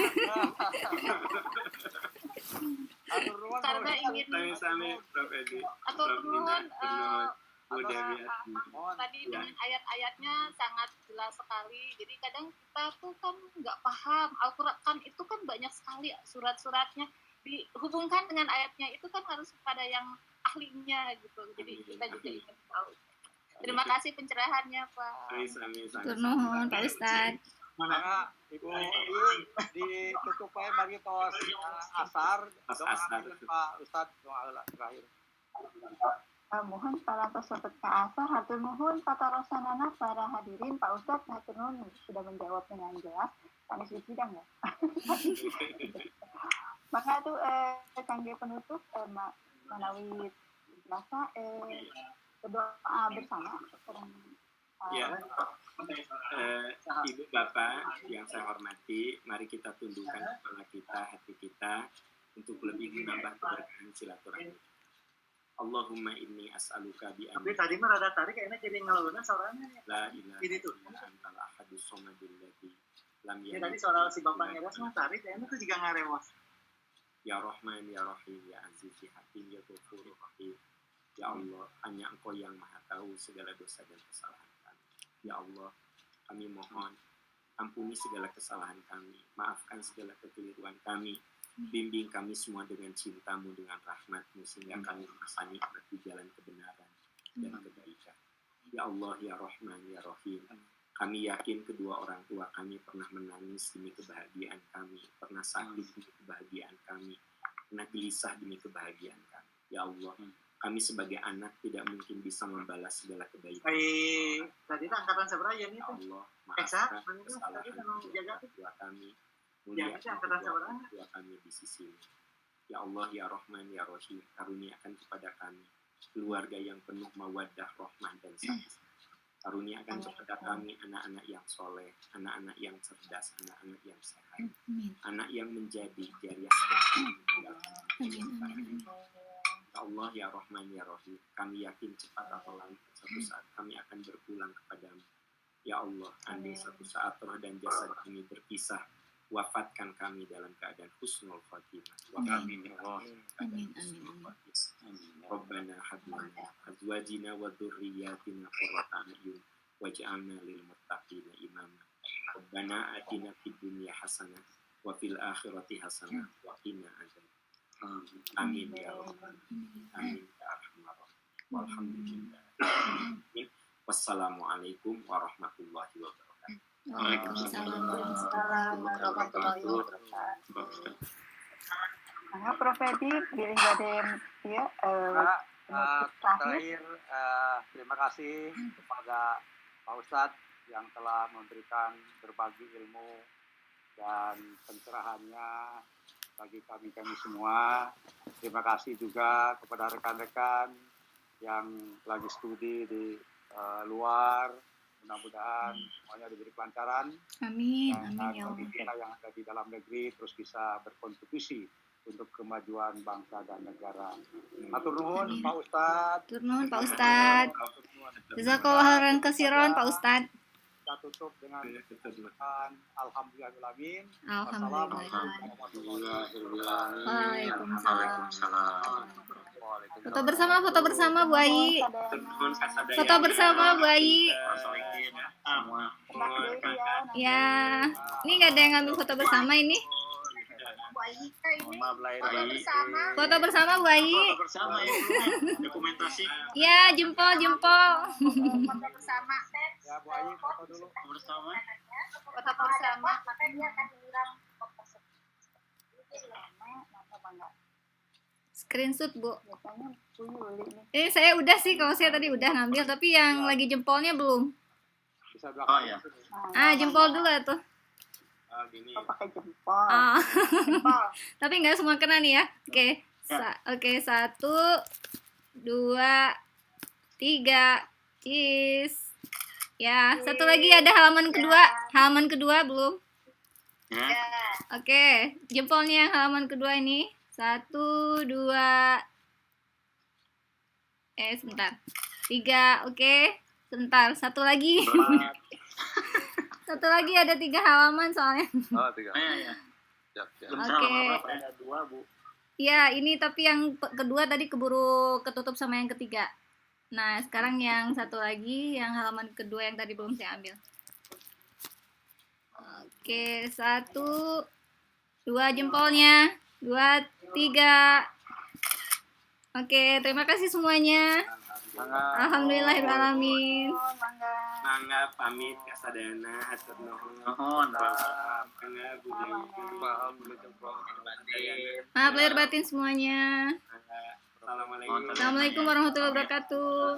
Karena ingin Prof. Edi. Atau mohon Udah tadi dengan ayat-ayatnya sangat jelas sekali. Jadi kadang kita tuh kan nggak paham Al-Quran itu kan banyak sekali surat-suratnya, dihubungkan dengan ayatnya itu kan harus pada yang ahlinya gitu. Jadi kita juga ingin tahu. Terima kasih pencerahannya Pak. Nuhun Pak Ustadz. Mana Ibu ditutup aja mari tos asar. Pak Ustadz doa terakhir. Mohon para peserta asar, hatur nuhun patarosanana para hadirin. Pak Ustadz hatur nuhun sudah menjawab dengan jelas. Kami sidang ya. Maka itu kangge penutup menawi biasa berdoa bersama. Ya, Ibu Bapak yang saya hormati, mari kita tundukkan kepala kita, hati kita untuk lebih menambah keberkahan silaturahmi. Allahumma inni as'aluka bi Tapi tadi mah rada tarik kayaknya jadi ngeluhna suaranya. La ilaha illa antal ahadus samadul ladzi lam yalid. Tadi suara si Bapak Ngeras mah tarik kayaknya tuh juga ngaremos. Ya Rahman, Ya Rahim, Ya Aziz, Ya Hakim, Ya Ghafur Rahim. Ya Allah, hanya Engkau yang Maha tahu segala dosa dan kesalahan kami. Ya Allah, kami mohon ampuni segala kesalahan kami, maafkan segala kekeliruan kami, bimbing kami semua dengan cinta-Mu, dengan rahmat-Mu, sehingga kami merasa nikmat di jalan kebenaran dan kebaikan. Ya Allah, Ya Rahman, Ya Rahim, kami yakin kedua orang tua kami pernah menangis demi kebahagiaan kami, pernah sakit demi kebahagiaan kami, pernah gelisah demi kebahagiaan kami. Ya Allah, kami sebagai anak tidak mungkin bisa membalas segala kebaikan. Tadi angkatan seberapa ya ini? Ya Allah, maafkan kesalahan kedua tua kami. Muliakan kedua tua kami di sisi-Mu. Ya Allah, Ya Rahman, Ya Rahim, karuniakan kepada kami keluarga yang penuh mawaddah, rahmah, dan sabar. Karuniakan kepada kami anak-anak yang soleh, anak-anak yang cerdas, anak-anak yang sehat, anak yang menjadi jariah Ya Allah, Ya Rahman, Ya Rahim, kami yakin cepat atau lambat suatu saat kami akan berpulang kepadamu. Ya Allah, andai suatu saat roh dan jasad kami berpisah, wafatkan kami dalam keadaan husnul khatimah. Amin ya Allah. Amin. Rabbana hab lana azwajina wa dhurriyyatina qurrata a'yun waj'alna lil muttaqina imama. Rabbana atina fid dunya hasanah wa fil akhirati hasanah wa qina adzab. Amin ya Rabbal Amin ya Arhamar Rahimin. Walhamdulillah. Wassalamualaikum warahmatullahi wabarakatuh. Waalaikumsalam warahmatullahi wabarakatuh. Nah, Prof. Edi, pilih badem ya. Terakhir, terima kasih kepada Pak Ustadz yang telah memberikan berbagi ilmu dan pencerahannya bagi kami semua. Terima kasih juga kepada rekan-rekan yang lagi studi di luar. Mudah-mudahan semuanya diberi kelancaran. Amin. Dan Amin ya bagi kita yang ada di dalam negeri terus bisa berkontribusi untuk kemajuan bangsa dan negara. Matur nuhun Pak Ustadz. Matur nuhun Pak Ustadz. Jazakallahu khairan katsiran Pak Ustadz. Kita tutup dengan alhamdulillahirrahmanirrahim. Waalaikumsalam. Foto bersama Bu Ayi. Foto bersama Bu Ayi. Ya, ini nggak ada yang ngambil foto bersama ini. Foto bersama Bu Ayi. Foto bersama ya, dokumentasi. Ya, jempol. Foto bersama. Ya Bu Ayi, foto dulu. Bersama. Foto bersama. Maka dia akan mengiram foto Screenshot Bu. Biasanya Yuli Eh nih. saya udah sih, kalau saya tadi udah ngambil, tapi yang lagi jempolnya belum. Bisa belakang. Ah, jempol dulu ya tuh. Gini. Pakai jempol. Ah. Jempol. Tapi nggak semua kena nih ya. Oke. Oke, 1, 2, 3. Cheese. Ya, satu lagi ada halaman kedua. Halaman kedua belum. Ya. Oke, jempolnya halaman kedua ini. 1, 2. Sebentar. 3, oke. Sebentar, satu lagi. Satu lagi ada 3 halaman soalnya. Oh, 3. Ya. Oke. Ada 2, Bu. Ya, ini tapi yang kedua tadi keburu ketutup sama yang ketiga. Nah, sekarang yang satu lagi, yang halaman kedua yang tadi belum saya ambil. Oke, 1, 2 jempolnya. 2, 3. Oke, terima kasih semuanya. Alhamdulillahirrahmanirrahim. Mangga pamit kasadayana hatur nuhun. Mangga Bu Dewi. Maaf lahir batin semuanya. Assalamualaikum. Assalamualaikum warahmatullahi wabarakatuh.